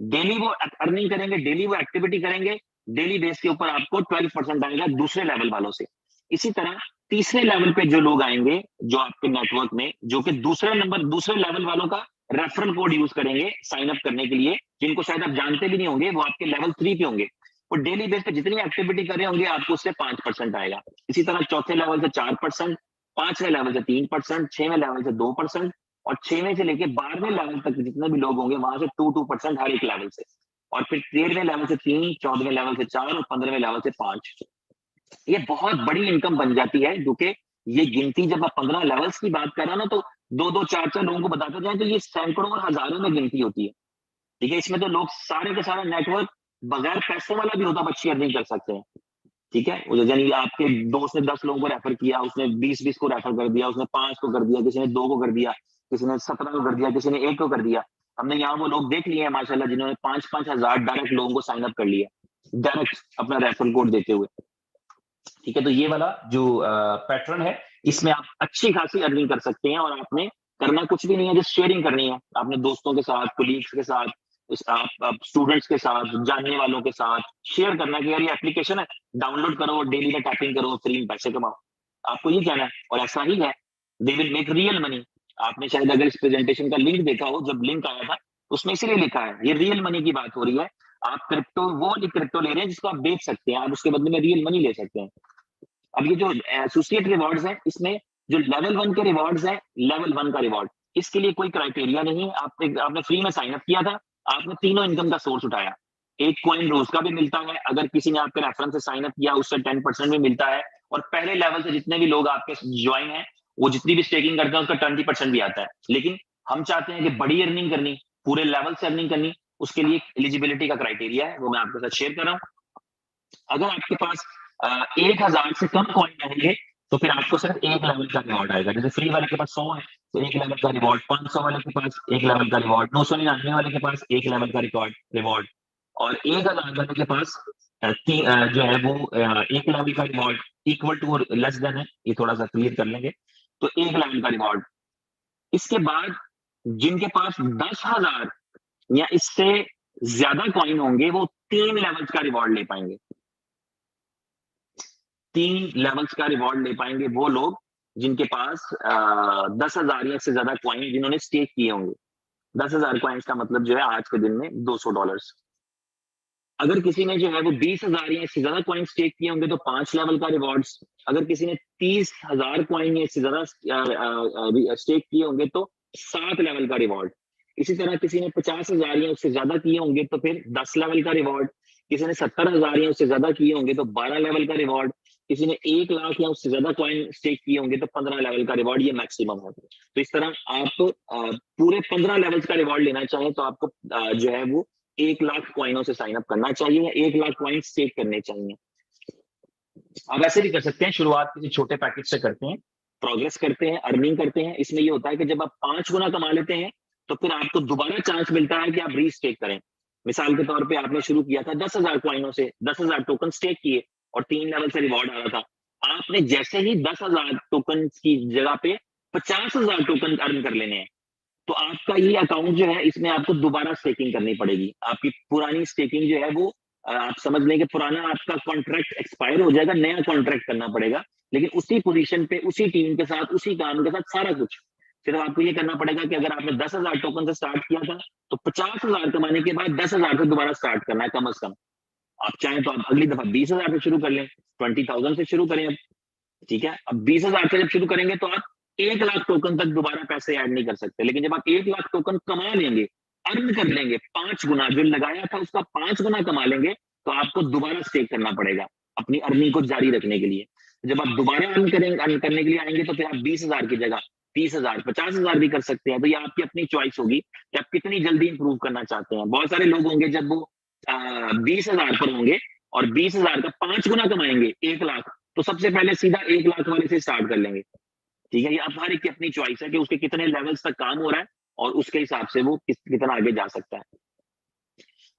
डेली वो अर्निंग करेंगे, डेली वो एक्टिविटी करेंगे, डेली बेस के ऊपर आपको 12% आएगा दूसरे लेवल वालों से। इसी तरह तीसरे लेवल पे जो लोग आएंगे, जो आपके नेटवर्क में, जो कि दूसरे लेवल वालों का रेफरल कोड यूज करेंगे साइन अप करने के लिए, जिनको शायद आप जानते भी नहीं होंगे, वो आपके लेवल 3 पे होंगे, वो डेली बेस पे जितनी एक्टिविटी कर रहे होंगे आपको उससे 5% आएगा। इसी तरह चौथे लेवल से 4%, 5वें लेवल से 3%, 6वें लेवल से 2%, और 6वें से लेके 12वें लेवल तक जितने भी लोग होंगे वहां से 2% हर एक लेवल से, और फिर 13वें लेवल से 3, 14वें लेवल से 4, और 15वें लेवल से 5। ये बहुत बड़ी इनकम बन जाती है, क्योंकि ये गिनती जब आप 15 लेवल्स की बात कर रहे हो ना, तो 2-2, 4-4 लोगों को बताते जाए तो ये सैकड़ों और हजारों में गिनती होती है, ठीक है। इसमें तो लोग सारे का सारा नेटवर्क बगैर पैसों वाला भी होता, अच्छी अर्निंग कर सकते हैं, ठीक है। यानी आपके दोस्त ने 10 लोगों को रेफर किया, उसने 20-20 को रेफर कर दिया, उसने 5 को कर दिया, किसी ने 2 को कर दिया, किसी ने 17 को कर दिया, किसी ने 1 को कर दिया। हमने यहाँ वो लोग देख लिए हैं माशाल्लाह, जिन्होंने 5-5 हजार डायरेक्ट लोगों को साइन अप कर लिया, डायरेक्ट अपना रेफरल कोड देते हुए, ठीक है। तो ये वाला जो पैटर्न है, इसमें आप अच्छी खासी अर्निंग कर सकते हैं, और आपने करना कुछ भी नहीं है, जस्ट शेयरिंग करनी है अपने दोस्तों के साथ, कोलीग्स के साथ, आप स्टूडेंट्स के साथ, जानने वालों के साथ शेयर करना कि यार ये एप्लीकेशन है, डाउनलोड करो, डेली में टैपिंग करो, फ्री में पैसे कमाओ। आपको ये कहना है, और ऐसा ही है, they will make real money. आपने शायद अगर इस प्रेजेंटेशन का लिंक देखा हो, जब लिंक आया था उसमें इसलिए लिखा है, ये रियल मनी की बात हो रही है। आप क्रिप्टो, वो वाली क्रिप्टो ले रहे हैं जिसको आप बेच सकते हैं, आप उसके बदले में रियल मनी ले सकते हैं। अब ये जो एसोसिएट रिवॉर्ड्स है, इसमें जो लेवल 1 के रिवॉर्ड्स है, लेवल 1 का रिवॉर्ड, इसके लिए कोई क्राइटेरिया नहीं है। आपने फ्री में साइन अप किया था, आपने तीनों इनकम का सोर्स उठाया। एक कॉइन रोज का भी मिलता है, अगर किसी ने आपके रेफरेंस से साइन अप किया उससे 10% भी मिलता है, और पहले लेवल से जितने भी लोग आपके ज्वाइन हैं वो जितनी भी स्टेकिंग करते हैं उसका 20% भी आता है। लेकिन हम चाहते हैं कि बड़ी अर्निंग करनी, पूरे लेवल से अर्निंग करनी, उसके लिए एलिजिबिलिटी का क्राइटेरिया है, वो मैं आपके साथ शेयर कर रहा हूँ। अगर आपके पास 1,000 से कम कॉइन रहेंगे तो फिर आपको सिर्फ एक लेवल का रिवॉर्ड आएगा। जैसे फ्री वाले के पास 100 है तो एक लेवल का रिवॉर्ड, 500 वाले के पास एक लेवल का रिवॉर्ड, 999 वाले के पास एक लेवल का रिवॉर्ड, और 1,000 वाले के पास जो है वो एक लेवल का रिवॉर्ड इक्वल टू और लेस देन है। ये थोड़ा सा क्लियर कर लेंगे, तो एक लेवल का रिवॉर्ड। इसके बाद जिनके पास 10,000 या इससे ज्यादा कॉइन होंगे वो 3 लेवल्स का रिवॉर्ड ले पाएंगे। 3 लेवल्स का रिवॉर्ड ले पाएंगे वो लोग जिनके पास 10,000 या इससे ज्यादा कॉइन जिन्होंने स्टेक किए होंगे। 10,000 कॉइन्स का मतलब जो है आज के दिन में $200। अगर किसी ने जो है वो 20,000 या इससे ज्यादा कॉइन स्टेक किए होंगे तो 5 लेवल का रिवॉर्ड। अगर किसी ने 30,000 कॉइन या इससे ज्यादा स्टेक किए होंगे तो 7 लेवल का रिवॉर्ड। इसी तरह किसी ने 50,000 या उससे ज्यादा किए होंगे तो फिर 10 लेवल का रिवॉर्ड। किसी ने 70,000 या उससे ज्यादा किए होंगे तो 12 लेवल का रिवॉर्ड। किसी ने 1 लाख या उससे ज्यादा कॉइन स्टेक किए होंगे तो 15 लेवल का रिवॉर्ड। ये मैक्सिमम है। तो इस तरह आप पूरे 15 लेवल्स का रिवॉर्ड लेना चाहें तो आपको जो है वो 1 लाख कॉइनों से साइन अप करना चाहिए, 1 लाख कॉइन स्टेक करने चाहिए। आप ऐसे भी कर सकते हैं, शुरुआत किसी छोटे पैकेज से करते हैं, प्रोग्रेस करते हैं, अर्निंग करते हैं। इसमें ये होता है कि जब आप 5 गुना कमा लेते हैं तो फिर आपको दोबारा चांस मिलता है कि आप रीस्टेक करें। मिसाल के तौर पे आपने शुरू किया था 10,000 कॉइनों से, 10,000 टोकन स्टेक किए और 3 लेवल से रिवॉर्ड आ रहा था। आपने जैसे ही 10,000 टोकन की जगह पे 50,000 टोकन अर्न कर लेने हैं तो आपका ये अकाउंट जो है इसमें आपको दोबारा स्टेकिंग करनी पड़ेगी। आपकी पुरानी स्टेकिंग जो है वो आप समझ लें कि पुराना आपका कॉन्ट्रैक्ट एक्सपायर हो जाएगा, नया कॉन्ट्रैक्ट करना पड़ेगा, लेकिन उसी पोजीशन पे, उसी टीम के साथ, उसी काम के साथ सारा कुछ। सिर्फ आपको ये करना पड़ेगा कि अगर आपने 10,000 टोकन से स्टार्ट किया था तो 50,000 कमाने के बाद 10,000 से दोबारा स्टार्ट करना है कम से कम। आप चाहें तो आप अगली दफा 20,000 से शुरू कर लें, 20,000 से शुरू करें अब। ठीक है, अब 20,000 से जब शुरू करेंगे तो आप 1 लाख टोकन तक दोबारा पैसे ऐड नहीं कर सकते। लेकिन जब आप 1 लाख टोकन कमा लेंगे, अर्न कर लेंगे 5 गुना, जो लगाया था उसका 5 गुना कमा लेंगे, तो आपको दोबारा स्टेक करना पड़ेगा अपनी अर्निंग को जारी रखने के लिए। जब आप दोबारा अर्न करेंगे, अर्न करने के लिए आएंगे तो फिर आप 20,000 की जगह 30,000, 50,000 भी कर सकते हैं। तो ये आपकी अपनी चॉइस होगी कि आप कितनी जल्दी इंप्रूव करना चाहते हैं। बहुत सारे लोग होंगे जब वो 20,000 पर होंगे और 20,000 का 5 गुना कमाएंगे 1 लाख, तो सबसे पहले सीधा 1 लाख वाले से स्टार्ट कर लेंगे। ठीक है, ये अब हर एक की अपनी चॉइस है कि उसके कितने लेवल्स तक काम हो रहा है और उसके हिसाब से वो कितना आगे जा सकता है।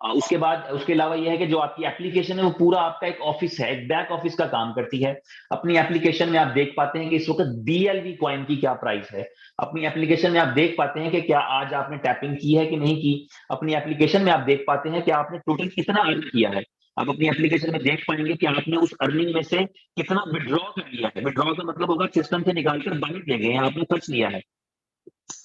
उसके बाद उसके अलावा ये है कि जो आपकी एप्लीकेशन है वो पूरा आपका एक ऑफिस है, एक बैक ऑफिस का काम करती है। अपनी एप्लीकेशन में आप देख पाते हैं कि इस वक्त BLV कॉइन की क्या प्राइस है। अपनी एप्लीकेशन में आप देख पाते हैं कि क्या आज आपने टैपिंग की है कि नहीं की। अपनी एप्लीकेशन में आप देख पाते हैं कि आपने टोटल कितना अर्न किया है। आप अपनी एप्लीकेशन में देख पाएंगे कि आपने उस अर्निंग में से कितना विड्रॉ कर लिया है। विड्रॉ का मतलब होगा सिस्टम से निकालकर बाहर ले गए, आपने खर्च लिया है।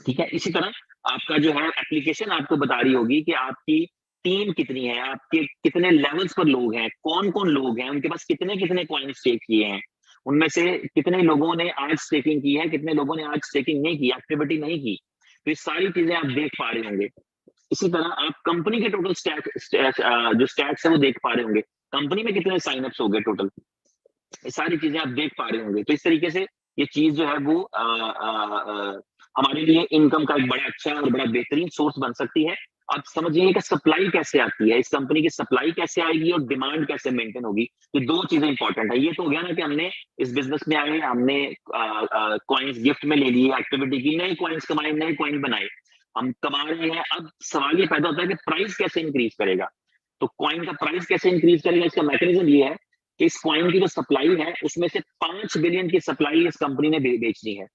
ठीक है, इसी तरह आपका जो है एप्लीकेशन आपको बता रही होगी कि आपकी टीम कितनी है, आपके कितने लेवल्स पर लोग हैं, कौन कौन लोग हैं, उनके पास कितने कितने कॉइन स्टेक किए हैं, उनमें से कितने लोगों ने आज स्टेकिंग की है, कितने लोगों ने आज स्टेकिंग नहीं की, एक्टिविटी नहीं की। तो ये सारी चीजें आप देख पा रहे होंगे। इसी तरह आप कंपनी के टोटल जो स्टैट्स है वो देख पा रहे होंगे, कंपनी में कितने साइन अप्स हो गए टोटल, ये सारी चीजें आप देख पा रहे होंगे। तो इस तरीके से ये चीज जो है वो हमारे लिए इनकम का एक बड़ा अच्छा और बड़ा बेहतरीन सोर्स बन सकती है। आप समझिए कि सप्लाई कैसे आती है, इस कंपनी की सप्लाई कैसे आएगी और डिमांड कैसे मेंटेन होगी। ये दो चीजें इंपॉर्टेंट है। ये तो हो गया ना कि हमने इस बिजनेस में आए, हमने कॉइन्स गिफ्ट में ले लिए, एक्टिविटी की, नए कॉइन्स कमाए, नए कॉइन बनाए, हम कमा रहे हैं। अब सवाल ये पैदा होता है कि प्राइस कैसे इंक्रीज करेगा। तो कॉइन का प्राइस कैसे इंक्रीज करेगा, इसका मैकेनिज्म ये है कि इस कॉइन की जो सप्लाई है उसमें से 5 बिलियन की सप्लाई इस कंपनी ने बेचनी है।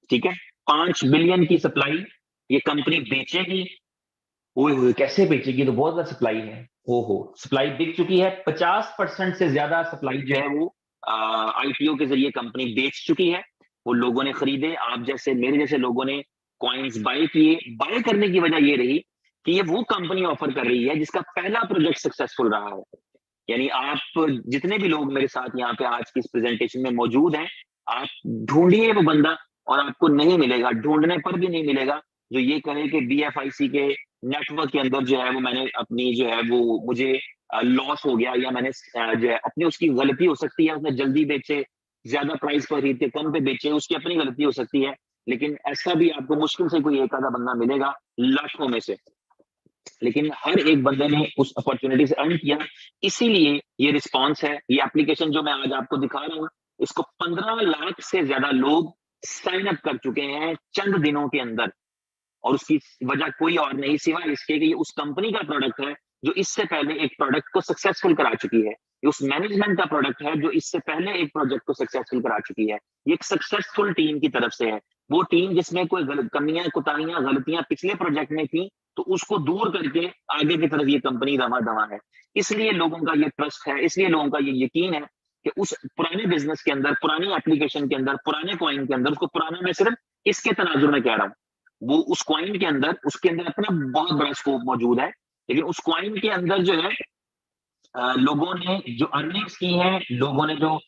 ठीक है, 5 बिलियन की सप्लाई ये कंपनी बेचेगी। ओए कैसे बेचेगी, तो बहुत ज्यादा सप्लाई है। हो सप्लाई बिक चुकी है, 50% से ज्यादा सप्लाई जो है वो IPO के जरिए कंपनी बेच चुकी है। वो लोगों ने खरीदे, आप जैसे मेरे जैसे लोगों ने कॉइन्स बाय किए। बाय करने की वजह ये रही कि ये वो कंपनी ऑफर कर रही है जिसका पहला प्रोजेक्ट सक्सेसफुल रहा है। यानी आप जितने भी लोग मेरे साथ यहाँ पे आज की इस प्रेजेंटेशन में मौजूद हैं, आप ढूंढिए वो बंदा और आपको नहीं मिलेगा, ढूंढने पर भी नहीं मिलेगा जो ये कहे कि BFIC के नेटवर्क के अंदर जो है वो मैंने अपनी जो है वो मुझे लॉस हो गया, या मैंने जो है अपनी, उसकी गलती हो सकती है, उसने जल्दी बेचे, ज्यादा प्राइस पर खरीदते कम पे बेचे, उसकी अपनी गलती हो सकती है। लेकिन ऐसा भी आपको मुश्किल से कोई एक आधा बंदा मिलेगा लाखों में से, लेकिन हर एक बंदे ने उस अपॉर्चुनिटी से अर्न किया। इसीलिए ये रिस्पॉन्स है। ये एप्लीकेशन जो मैं आज आपको दिखा रहा हूँ, इसको 15 लाख से ज्यादा लोग साइन अप कर चुके हैं चंद दिनों के अंदर। और उसकी वजह कोई और नहीं सिवाय इसके कि ये उस कंपनी का प्रोडक्ट है जो इससे पहले एक प्रोडक्ट को सक्सेसफुल करा चुकी है। ये उस मैनेजमेंट का प्रोडक्ट है जो इससे पहले एक प्रोजेक्ट को सक्सेसफुल करा चुकी है। ये एक सक्सेसफुल टीम की तरफ से है। वो टीम जिसमें कोई कमियां, कुताहियां, गलतियां पिछले प्रोजेक्ट में थी, तो उसको दूर करके आगे की तरफ ये कंपनी रवा दवा है। इसलिए लोगों का ये ट्रस्ट है, इसलिए लोगों का ये यकीन है कि उस पुराने बिजनेस के अंदर, पुरानी एप्लीकेशन के अंदर, पुराने कॉइन के अंदर, उसको पुराना मैं सिर्फ इसके तनाजुर में कह रहा हूँ, वो उस क्वाइन के अंदर, उसके अंदर अपना बहुत बड़ा स्कोप मौजूद है। लेकिन उस क्वाइन के अंदर जो है लोगों ने जो अर्निंग्स की है, लोगों ने जो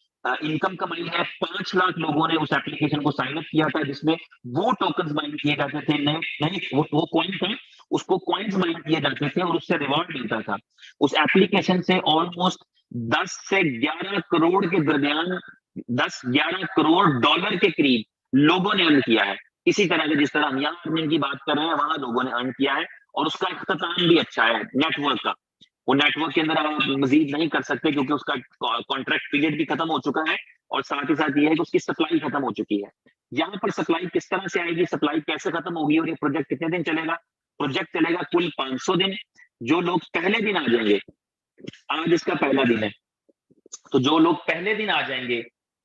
इनकम कमाई है, 5 लाख लोगों ने उस एप्लीकेशन को साइन अप किया था, जिसमें वो टोकन्स माइंड किए जाते थे, नए नए वो कॉइन था, उसको कॉइन्स माइंड किए जाते थे और उससे रिवॉर्ड मिलता था। उस एप्लीकेशन से ऑलमोस्ट 10 से 11 करोड़ के दरमियान, 10-11 करोड़ डॉलर के करीब लोगों ने अर्न किया है। इसी तरह से जिस तरह हम यहाँ अर्निंग की बात कर रहे हैं, वहां लोगों ने अर्न किया है। और उसका इख्तिताम भी अच्छा है नेटवर्क का। वो नेटवर्क के अंदर आप मजीद नहीं कर सकते क्योंकि उसका कॉन्ट्रैक्ट पीरियड भी खत्म हो चुका है, और साथ ही साथ ये है कि उसकी सप्लाई खत्म हो चुकी है। यहाँ पर सप्लाई किस तरह से आएगी, सप्लाई कैसे खत्म होगी, और ये प्रोजेक्ट कितने दिन चलेगा? प्रोजेक्ट चलेगा कुल 500 दिन। जो लोग पहले दिन आ जाएंगे, आज इसका पहला दिन है, तो जो लोग पहले दिन आ जाएंगे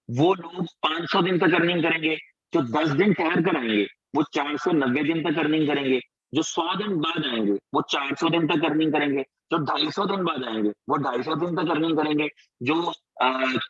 वो लोग 500 दिन तक अर्निंग करेंगे। जो 10 दिन ठहर कर आएंगे वो 490 दिन तक अर्निंग करेंगे। जो 100 दिन बाद आएंगे वो 400 दिन तक अर्निंग करेंगे। जो 250 दिन बाद आएंगे वो 250 दिन तक अर्निंग करेंगे। जो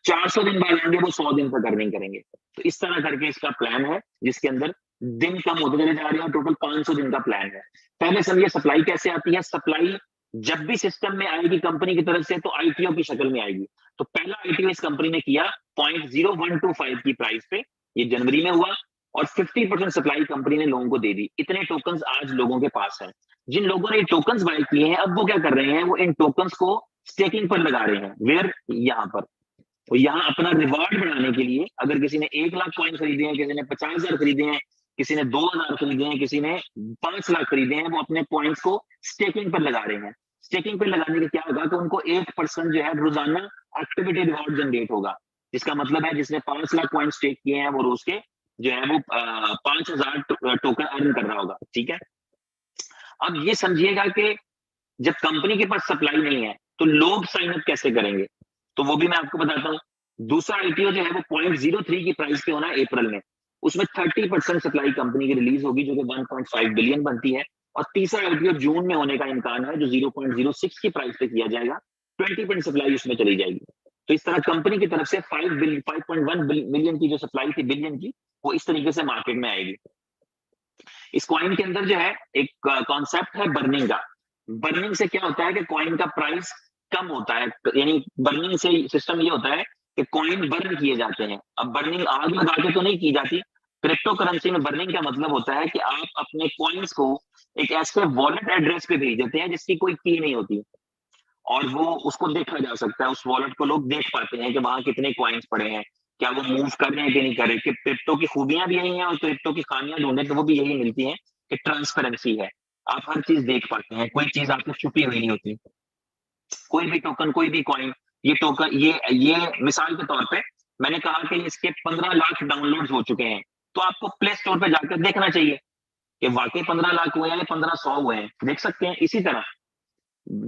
400 दिन बाद आएंगे वो 100 दिन तक अर्निंग करेंगे। तो इस तरह करके इसका प्लान है, जिसके अंदर दिन कम होते चले जा रहे हैं। टोटल 500 दिन का प्लान है। पहले समझिए सप्लाई कैसे आती है। सप्लाई जब भी सिस्टम में आएगी कंपनी की तरफ से, तो आईटीओ की शक्ल में आएगी। तो पहला आईटीओ इस कंपनी ने किया 0.0125 की प्राइस पे, ये जनवरी में हुआ, और 50% सप्लाई कंपनी ने लोगों को दे दी। इतने टोकन्स आज लोगों के पास हैं। जिन लोगों ने टोकन्स बाय किए हैं, अब वो क्या कर रहे हैं, वो इन टोकन्स को स्टेकिंग पर लगा रहे हैं। वेयर, यहाँ पर। तो यहाँ अपना रिवॉर्ड बढ़ाने के लिए, अगर किसी ने 1 लाख कॉइन खरीदे हैं, किसी ने 50,000 खरीदे हैं, किसी ने 2,000 खरीदे हैं, किसी ने 5 लाख खरीदे हैं, वो अपने पॉइंट्स को स्टेकिंग पर लगा रहे हैं। स्टेकिंग पर लगाने से क्या होगा कि उनको 1% जो है रोजाना एक्टिविटी रिवॉर्ड जनरेट होगा। जिसका मतलब है जिसने 5 लाख पॉइंट स्टेक किए हैं वो रोज के जो है वो 5,000 टोकन अर्न कर रहा होगा। ठीक है। अब ये समझिएगा कि जब कंपनी के पास सप्लाई नहीं है तो लोग साइन अप कैसे करेंगे, तो वो भी मैं आपको बताता हूँ। दूसरा आईटीओ जो है वो 0.03 की प्राइस पे होना है अप्रैल में। उसमें 30% सप्लाई कंपनी की रिलीज होगी जो कि 1.5 बिलियन बनती है। और तीसरा आईटीओ जून में होने का इम्कान है जो 0.06 की प्राइस पे किया जाएगा। 20% सप्लाई उसमें चली जाएगी। तो इस तरह कंपनी की तरफ से 5.1 मिलियन की जो सप्लाई थी, बिलियन की, वो इस तरीके से मार्केट में आएगी। इस कॉइन के अंदर जो है एक कॉन्सेप्ट है बर्निंग का। बर्निंग से क्या होता है कि कॉइन का प्राइस कम होता है। यानी बर्निंग से सिस्टम ये होता है कि कॉइन बर्न किए जाते हैं। अब बर्निंग आग लगा के तो नहीं की जाती। क्रिप्टो करेंसी में बर्निंग का मतलब होता है कि आप अपने कॉइन्स को एक ऐसे वॉलेट एड्रेस पे भेज देते हैं जिसकी कोई की नहीं होती, और वो उसको देखा जा सकता है। उस वॉलेट को लोग देख पाते हैं कि वहां कितने कॉइन्स पड़े हैं, क्या वो मूव कर रहे हैं कि नहीं कर रहे। कि क्रिप्टो की खूबियां भी यही हैं और क्रिप्टो की खामियां ढूंढे तो वो भी यही मिलती हैं कि ट्रांसपेरेंसी है। आप हर चीज देख पाते हैं, कोई चीज आपको छुपी हुई नहीं होती। कोई भी टोकन, कोई भी कॉइन, ये टोकन, ये मिसाल के तौर पे मैंने कहा कि इसके 15 लाख डाउनलोड हो चुके हैं, तो आपको प्ले स्टोर पे जाकर देखना चाहिए कि वाकई 15 लाख हुए हैं, 1500 हुए हैं, देख सकते हैं। इसी तरह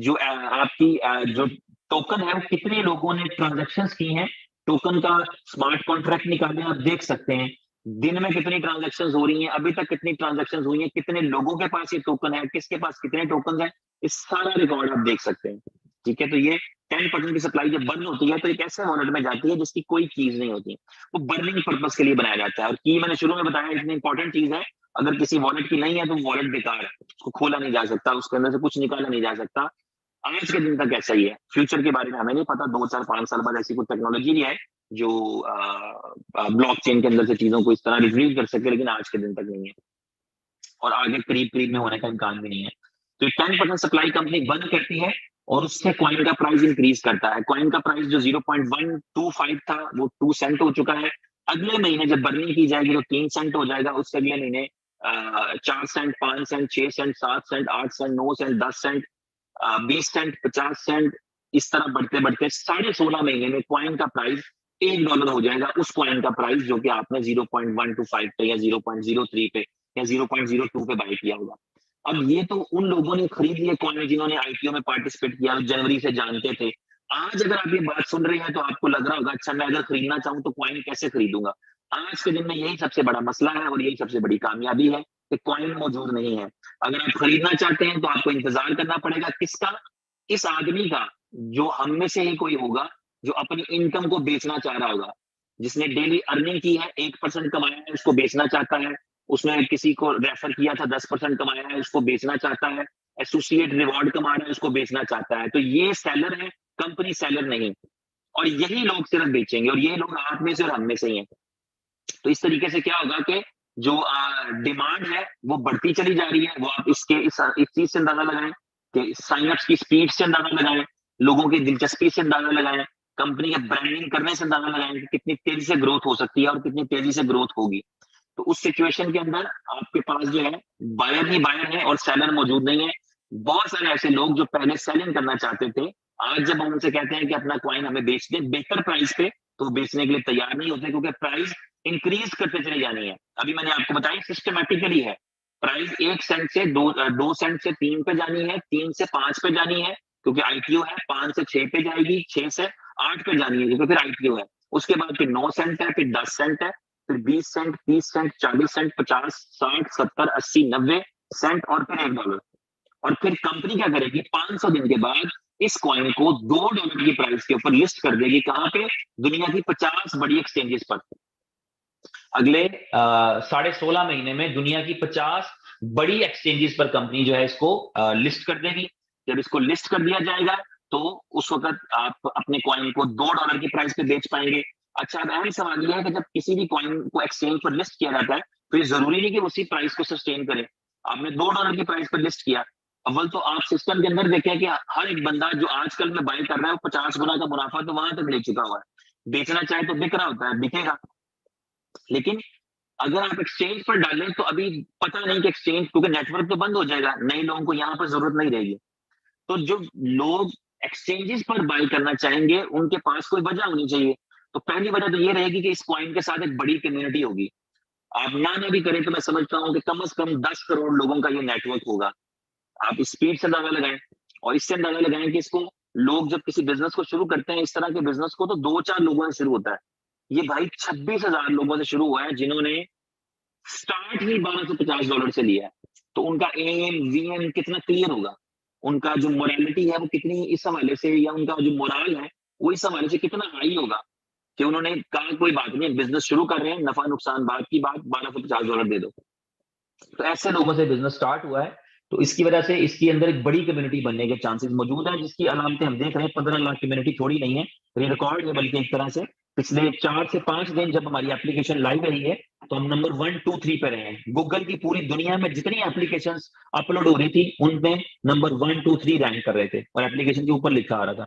जो आपकी जो टोकन है वो कितने लोगों ने ट्रांजेक्शन्स की हैं, टोकन का स्मार्ट कॉन्ट्रैक्ट निकाले आप देख सकते हैं। दिन में कितनी ट्रांजेक्शन्स हो रही हैं, अभी तक कितनी ट्रांजेक्शन्स हुई हैं, कितने लोगों के पास ये टोकन है, किसके पास कितने टोकन है, इस सारा रिकॉर्ड आप देख सकते हैं। ठीक है। तो ये 10% की सप्लाई जब बंद होती है तो एक ऐसे वॉलेट में जाती है जिसकी कोई चीज नहीं होती। वो बर्निंग पर्पज के लिए बनाया जाता है। और की मैंने शुरू में बताया इतनी इंपॉर्टेंट चीज है। अगर किसी वॉलेट की नहीं है तो वॉलेट बेकार है, उसको खोला नहीं जा सकता, उसके अंदर से कुछ निकाला नहीं जा सकता। आज के दिन तक ऐसा ही है। फ्यूचर के बारे में हमें नहीं पता, 2 4 5 साल बाद ऐसी कोई टेक्नोलॉजी भी है जो ब्लॉकचेन के अंदर से चीजों को इस तरह रिट्रीव कर सके, लेकिन आज के दिन तक नहीं है और आगे करीब करीब में होने का इम्कान भी नहीं है। तो 10% सप्लाई कंपनी बंद करती है और उससे कॉइन का प्राइस इंक्रीज करता है। कॉइन का प्राइस जो 0.125 था वो 2 सेंट हो चुका है। अगले महीने जब बर्निंग की जाएगी तो 3 सेंट हो जाएगा। उससे अगले महीने 4 cent, 5 cent, 6 cent, 7 cent, 8 cent, 9 cent, 10 cent, 20 cent, 50 cent, इस तरह बढ़ते बढ़ते 16.5 महीने में कॉइन का प्राइस $1 हो जाएगा। उस कॉइन का प्राइस जो कि आपने 0.125 पे या 0.03 पे या 0.02 पे बाय किया होगा। अब ये तो उन लोगों ने खरीद लिए कॉइन जिन्होंने आईपीओ में पार्टिसिपेट किया, जनवरी से जानते थे। आज अगर आप ये बात सुन रहे हैं तो आपको लग रहा होगा अच्छा मैं अगर खरीदना चाहूं तो कॉइन कैसे खरीदूंगा। आज के दिन में यही सबसे बड़ा मसला है और यही सबसे बड़ी कामयाबी है कि कॉइन मौजूद नहीं है। अगर आप खरीदना चाहते हैं तो आपको इंतजार करना पड़ेगा किसका? इस आदमी का, जो हम में से ही कोई होगा जो अपनी इनकम को बेचना चाह रहा होगा, जिसने डेली अर्निंग की है, 1% कमाया है, उसको बेचना चाहता है। उसने किसी को रेफर किया था, 10% कमाया है, उसको बेचना चाहता है। एसोसिएट रिवॉर्ड कमा रहा है, उसको बेचना चाहता है। तो ये सेलर है, कंपनी सेलर नहीं। और यही लोग सिर्फ बेचेंगे और ये लोग आप में से और हम में से ही हैं। तो इस तरीके से क्या होगा कि जो डिमांड है वो बढ़ती चली जा रही है। वो आप इस चीज से अंदाजा लगाएं कि साइनअप्स की स्पीड से अंदाजा लगाएं, लोगों की दिलचस्पी से अंदाजा लगाएं, कंपनी के ब्रांडिंग करने से अंदाजा लगाएं कि कितनी तेजी से ग्रोथ हो सकती है और कितनी तेजी से ग्रोथ होगी। तो उस सिचुएशन के अंदर आपके पास जो है बायर ही बायर है और सेलर मौजूद नहीं है। बहुत सारे ऐसे लोग जो पहले सेलिंग करना चाहते थे, आज जब हम उनसे कहते हैं कि अपना कॉइन हमें बेच दें बेहतर प्राइस पे, तो बेचने के लिए तैयार नहीं होते क्योंकि प्राइस इंक्रीज करते चली जानी है। अभी मैंने आपको बताया सिस्टमेटिकली है, प्राइस 1 सेंट से 2 सेंट से 3 पे जानी है, 3 से 5 पे जानी है क्योंकि आईपीओ है, 5 से 6 पे जाएगी, 6 से 8 पे जानी है क्योंकि फिर आईपीओ है। उसके बाद फिर 9 सेंट है, फिर 10 सेंट है, फिर 20 सेंट, 30 सेंट, 40 सेंट, 50, 60, 70, 80, 90 सेंट और फिर $1। और फिर कंपनी क्या करेगी, 500 दिन के बाद इस कॉइन को $2 की प्राइस के ऊपर लिस्ट कर देगी। कहां पे? दुनिया की 50 बड़ी एक्सचेंजेस पर। अगले 16.5 महीने में दुनिया की 50 बड़ी एक्सचेंजेस पर कंपनी जो है इसको लिस्ट कर देगी। जब इसको लिस्ट कर दिया जाएगा तो उस वक्त आप अपने कॉइन को $2 की प्राइस पे बेच पाएंगे। अच्छा, अब अहम सवाल यह है कि जब किसी भी कॉइन को एक्सचेंज पर लिस्ट किया जाता है तो ये जरूरी नहीं कि उसी प्राइस को सस्टेन करे। आपने $2 की प्राइस पर लिस्ट किया, अव्वल तो आप सिस्टम के अंदर देखें कि हर एक बंदा जो आजकल में बाय कर रहा है वो 50 गुना का मुनाफा तो वहां तक ले चुका हुआ है। बेचना चाहे तो बिक रहा होता है, बिकेगा। लेकिन अगर आप एक्सचेंज पर डालें तो अभी पता नहीं कि एक्सचेंज, क्योंकि नेटवर्क तो बंद हो जाएगा, नए लोगों को यहाँ पर जरूरत नहीं रहेगी। तो जो लोग एक्सचेंजेस पर बाय करना चाहेंगे उनके पास कोई वजह होनी चाहिए। तो पहली वजह तो ये रहेगी कि इस कॉइन के साथ एक बड़ी कम्युनिटी होगी। आप ना भी करें तो मैं समझता हूँ कि कम से कम 10 करोड़ लोगों का ये नेटवर्क होगा। आप स्पीड से अंदाजा लगाएं और इससे अंदाजा लगाएं कि इसको लोग जब किसी बिजनेस को शुरू करते हैं, इस तरह के बिजनेस को, तो 2-4 लोगों से शुरू होता है। ये भाई 26,000 लोगों से शुरू हुआ है जिन्होंने स्टार्ट ही $1250 से लिया है। तो उनका एम वीएम कितना क्लियर होगा, उनका जो मोरालिटी है वो कितनी इस हवाले से, या उनका जो मोरल है वो इस हवाले से कितना हाई होगा कि उन्होंने कहा कोई बात नहीं, बिजनेस शुरू कर रहे हैं, नफा नुकसान बात की बात, $1250 दे दो। तो ऐसे लोगों से बिजनेस स्टार्ट हुआ है। तो इसकी वजह से इसके अंदर एक बड़ी कम्युनिटी बनने के चांसेस मौजूद है, जिसकी अलामतें हम देख रहे हैं। 15 लाख कम्युनिटी थोड़ी नहीं है, ये रिकॉर्ड है बल्कि एक तरह से। पिछले 4 से 5 दिन जब हमारी एप्लीकेशन लाइव रही है तो हम नंबर 1, 2, 3 पे रहे हैं। गूगल की पूरी दुनिया में जितनी एप्लीकेशन अपलोड हो रही थी उनमें नंबर 1, 2, 3 रैंक कर रहे थे और एप्लीकेशन के ऊपर लिखा आ रहा था।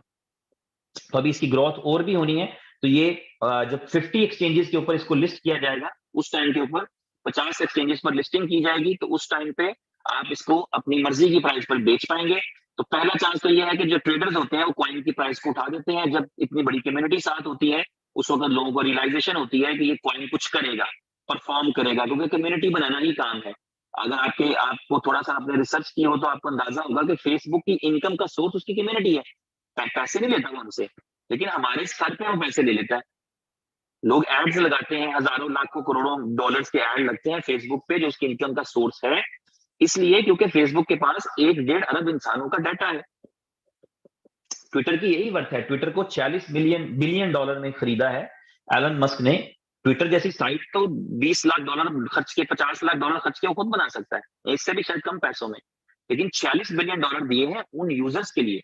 तो अभी इसकी ग्रोथ और भी होनी है। तो ये जब 50 एक्सचेंजेस के ऊपर इसको लिस्ट किया जाएगा, उस टाइम के ऊपर 50 एक्सचेंजेस पर लिस्टिंग की जाएगी, तो उस टाइम पे आप इसको अपनी मर्जी की प्राइस पर बेच पाएंगे। तो पहला चांस तो ये है कि जो ट्रेडर्स होते हैं वो कॉइन की प्राइस को उठा देते हैं। जब इतनी बड़ी कम्युनिटी साथ होती है उस वक्त लोगों को रियलाइजेशन होती है कि ये कॉइन कुछ करेगा, परफॉर्म करेगा, क्योंकि कम्युनिटी बनाना ही काम है। अगर आपको थोड़ा सा आपने रिसर्च की हो तो आपको अंदाजा होगा कि फेसबुक की इनकम का सोर्स उसकी कम्युनिटी है। पैसे नहीं लेता वो हमसे, लेकिन हमारे सर पे वो पैसे ले लेता है। लोग एड्स लगाते हैं, हजारों लाखों करोड़ों डॉलर्स के एड लगते हैं फेसबुक पे, जो उसकी इनकम का सोर्स है। इसलिए क्योंकि फेसबुक के पास 1-1.5 अरब इंसानों का डाटा है। ट्विटर की यही वर्थ है। ट्विटर को 40 बिलियन डॉलर में खरीदा है एलन मस्क ने। ट्विटर जैसी साइट तो 20 लाख डॉलर खर्च के, 50 लाख डॉलर खर्च के वो खुद बना सकता है, इससे भी शायद कम पैसों में। लेकिन 40 बिलियन डॉलर दिए हैं उन यूजर्स के लिए,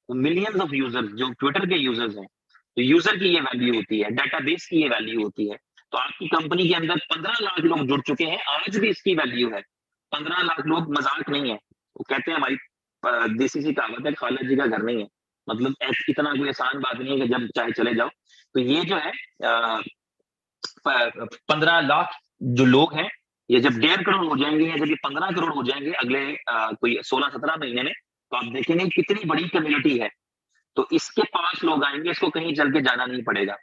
मिलियंस ऑफ यूजर्स जो ट्विटर के यूजर्स हैं। तो यूजर की ये वैल्यू होती है, डेटाबेस की ये वैल्यू होती है। तो आपकी कंपनी के अंदर 15 लाख लोग जुड़ चुके हैं, आज भी इसकी वैल्यू है। 15 लाख लोग मजाक नहीं है। वो कहते हैं हमारी देसी सी कहावत है, खाला जी का घर नहीं है। मतलब इतना कोई आसान बात नहीं है कि जब चाहे चले जाओ। तो ये जो है 15 लाख जो लोग हैं, ये जब 1.5 करोड़ हो जाएंगे या जब ये 15 करोड़ हो जाएंगे अगले कोई 16-17 महीने में, तो आप देखेंगे कितनी बड़ी कम्युनिटी है। तो इसके पास लोग आएंगे, इसको कहीं चल के जाना नहीं पड़ेगा।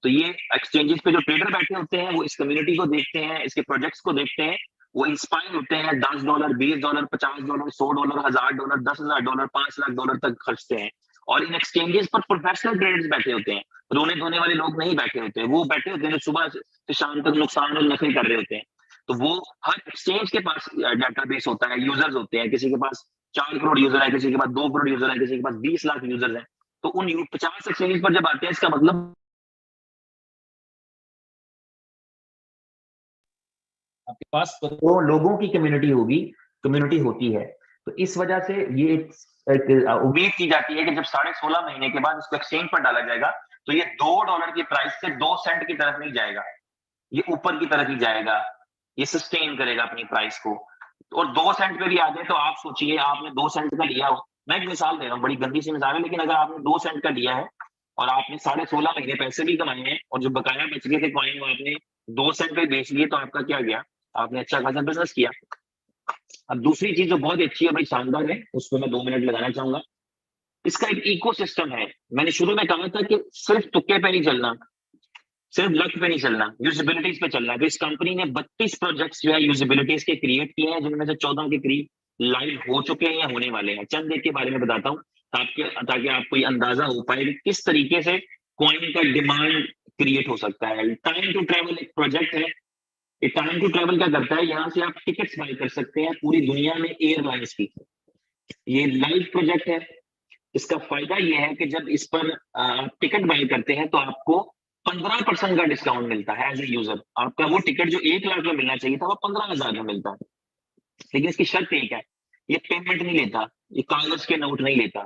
तो ये एक्सचेंजेस पे जो ट्रेडर बैठे होते हैं वो इस कम्युनिटी को देखते हैं, इसके प्रोजेक्ट्स को देखते हैं, वो इंस्पायर होते हैं, $10, $20, $50, $100, $1000, $10,000, $5 लाख तक खर्चते हैं। और इन एक्सचेंजेस पर प्रोफेशनल ट्रेडर्स बैठे होते हैं, रोने धोने वाले लोग नहीं बैठे होते हैं। वो बैठे होते हैं जो सुबह से शाम तक नुकसान और नफे कर रहे होते हैं। तो वो हर एक्सचेंज के पास डाटाबेस होता है, यूजर्स होते हैं, किसी के पास 4 करोड़ यूजर है, किसी के पास 2 करोड़ यूजर है, किसी के पास 20 लाख यूजर है। तो उन 50 एक्सचेंज पर जब आते हैं, इसका मतलब आपके पास तो लोगों की कम्युनिटी होगी, कम्युनिटी होती है। तो इस वजह से ये एक उम्मीद की जाती है कि जब 16.5 महीने के बाद इसको एक्सचेंज पर डाला जाएगा, तो ये $2 की प्राइस से 2 सेंट की तरफ नहीं जाएगा, ये ऊपर की तरफ ही जाएगा, ये सस्टेन करेगा अपनी प्राइस को। और 2 सेंट पे भी आ जाए तो आप सोचिए, आपने 2 सेंट का लिया हो, मैं एक मिसाल दे रहा हूँ, बड़ी गंदी सी मिसाल है, लेकिन अगर आपने 2 सेंट का लिया है और आपने 16.5 महीने पैसे भी कमाए हैं और जो बकाया बच गए थे कॉइन वो आपने 2 सेंट पे बेच लिए, तो आपका क्या गया, आपने अच्छा खासा बिजनेस किया। अब दूसरी चीज जो बहुत अच्छी है, भाई शानदार है, उस पर मैं 2 मिनट लगाना चाहूंगा। इसका एक इकोसिस्टम है। मैंने शुरू में कहा था कि सिर्फ तुक्के पे नहीं चलना, सिर्फ लक पे नहीं चलना, यूजिबिलिटीज पे चलना है। तो इस कंपनी ने 32 प्रोजेक्ट्स जो है यूजिबिलिटीज के क्रिएट किए हैं, जिनमें से 14 के करीब लाइव हो चुके हैं या होने वाले हैं। चंद एक के बारे में बताता हूँ ताकि आपको ये अंदाजा हो पाए कि किस तरीके से कॉइन का डिमांड क्रिएट हो सकता है। टाइम टू ट्रेवल एक प्रोजेक्ट है। ये टाइम टू ट्रेवल क्या करता है, यहाँ से आप टिकट्स बाय कर सकते हैं पूरी दुनिया में एयरलाइंस की। ये लाइव प्रोजेक्ट है। इसका फायदा ये है कि जब इस पर आप टिकट बाय करते हैं तो आपको 15% का डिस्काउंट मिलता है एज ए यूजर। आपका वो टिकट जो 1 लाख में मिलना चाहिए था वो 15,000 में मिलता है। लेकिन इसकी शर्त एक है, ये पेमेंट नहीं लेता, ये कागज के नोट नहीं लेता,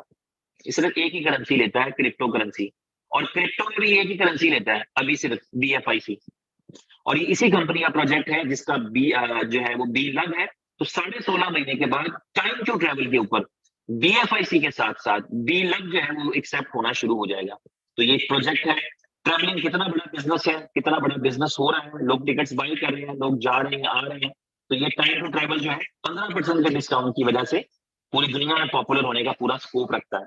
ये सिर्फ एक ही करेंसी लेता है, क्रिप्टो करेंसी। और क्रिप्टो में भी एक ही करेंसी लेता है अभी, सिर्फ BFIC। और ये इसी कंपनी का प्रोजेक्ट है जिसका जो है वो बी लव है। तो 16.5 महीने के बाद टाइम टू ट्रेवल के ऊपर BFIC के साथ साथ बी लव जो है वो एक्सेप्ट होना शुरू हो जाएगा। तो ये प्रोजेक्ट है। ट्रेवलिंग कितना बड़ा बिजनेस है, कितना बड़ा बिजनेस हो रहा है, लोग टिकट्स बाय कर रहे हैं, लोग जा रहे हैं, आ रहे हैं। तो ये टाइम टू ट्रेवल जो है 15% के डिस्काउंट की वजह से पूरी दुनिया में पॉपुलर होने का पूरा स्कोप रखता है।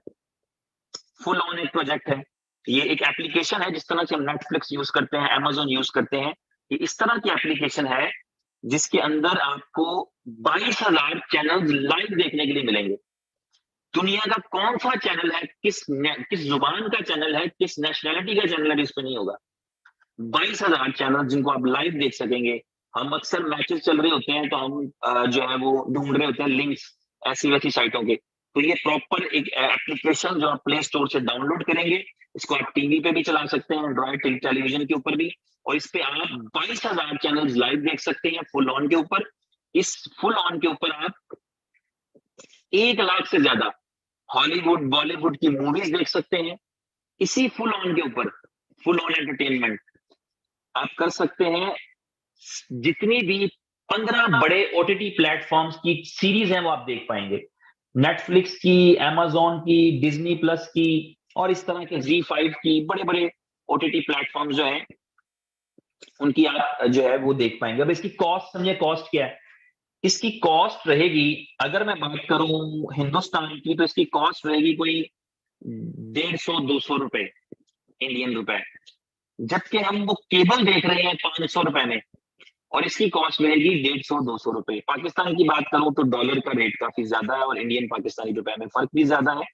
फुल ऑन एक प्रोजेक्ट है। ये एक एप्लीकेशन है, जिस तरह से हम नेटफ्लिक्स यूज करते हैं, Amazon यूज करते हैं, ये इस तरह की एप्लीकेशन है जिसके अंदर आपको 22,000 चैनल्स लाइव देखने के लिए मिलेंगे। दुनिया का कौन सा चैनल है, किस जुबान का चैनल है, किस नेशनैलिटी का चैनल है, इस पे नहीं होगा। 22,000 चैनल जिनको आप लाइव देख सकेंगे। हम अक्सर मैचेस चल रहे होते हैं तो हम जो है वो ढूंढ रहे होते हैं लिंक्स ऐसी वैसी साइटों के। तो ये प्रॉपर एक एप्लीकेशन जो आप प्ले स्टोर से डाउनलोड करेंगे, इसको आप टीवी पे भी चला सकते हैं, एंड्रॉइड टेलीविजन के ऊपर भी। और इस पे आप 22,000 चैनल लाइव देख सकते हैं फुल ऑन के ऊपर। इस फुल ऑन के ऊपर आप 1 लाख से ज्यादा हॉलीवुड बॉलीवुड की मूवीज देख सकते हैं। इसी फुल ऑन के ऊपर फुल ऑन एंटरटेनमेंट आप कर सकते हैं। जितनी भी 15 बड़े OTT प्लेटफॉर्म्स की सीरीज हैं वो आप देख पाएंगे। नेटफ्लिक्स की, Amazon की, डिज्नी प्लस की, और इस तरह के Z5 की बड़े बड़े OTT प्लेटफॉर्म जो हैं उनकी आप जो है वो देख पाएंगे। अब इसकी कॉस्ट समझे, कॉस्ट क्या है। इसकी कॉस्ट रहेगी, अगर मैं बात करूं हिंदुस्तान की, तो इसकी कॉस्ट रहेगी कोई 150-200 रुपए, इंडियन रुपए। जबकि हम वो केबल देख रहे हैं 500 रुपए में, और इसकी कॉस्ट रहेगी 150-200 रुपए। पाकिस्तान की बात करूं तो डॉलर का रेट काफी ज्यादा है और इंडियन पाकिस्तानी रुपए में फर्क भी ज्यादा है।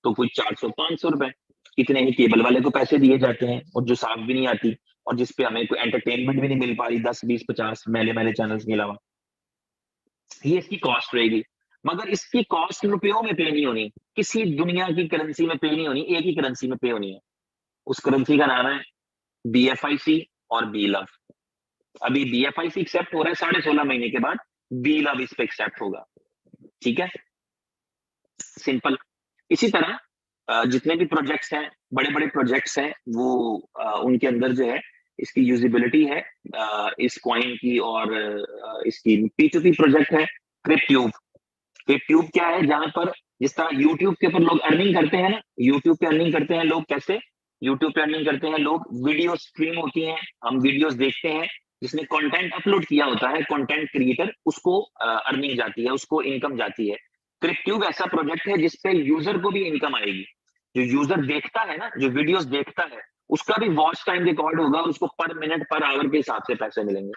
तो कुछ 400-500 रुपए इतने ही केबल वाले को पैसे दिए जाते हैं, और जो साफ भी नहीं आती, और जिसपे हमें कोई एंटरटेनमेंट भी नहीं मिल पा रही 10-20-50 मैले मैले चैनल्स के अलावा। ये इसकी कॉस्ट रहेगी। मगर इसकी कॉस्ट रुपयों में पे नहीं होनी, किसी दुनिया की करेंसी में पे नहीं होनी, एक ही करेंसी में पे होनी है। उस करेंसी का नाम है BFIC और बी लव। अभी BFIC एक्सेप्ट हो रहा है, 16.5 महीने के बाद बी लव इस पे एक्सेप्ट होगा। ठीक है, सिंपल। इसी तरह जितने भी प्रोजेक्ट्स हैं, बड़े बड़े प्रोजेक्ट्स हैं, वो उनके अंदर जो है इसकी यूजिबिलिटी है इस कॉइन की। और इसकी P2P प्रोजेक्ट है क्रिप्ट्यूब। फिर ट्यूब क्या है, जहां पर जिस तरह यूट्यूब के ऊपर लोग अर्निंग करते हैं ना, यूट्यूब पे अर्निंग करते हैं लोग कैसे, यूट्यूब पे अर्निंग करते हैं लोग, वीडियो स्ट्रीम होती है, हम वीडियोस देखते हैं, जिसने कंटेंट अपलोड किया होता है कंटेंट क्रिएटर, उसको अर्निंग जाती है, उसको इनकम जाती है। क्रिप्ट्यूब ऐसा प्रोजेक्ट है जिसपे यूजर को भी इनकम आएगी। जो यूजर देखता है ना, जो वीडियोस देखता है, उसका भी वॉच टाइम रिकॉर्ड होगा और उसको पर मिनट पर आवर के हिसाब से पैसे मिलेंगे।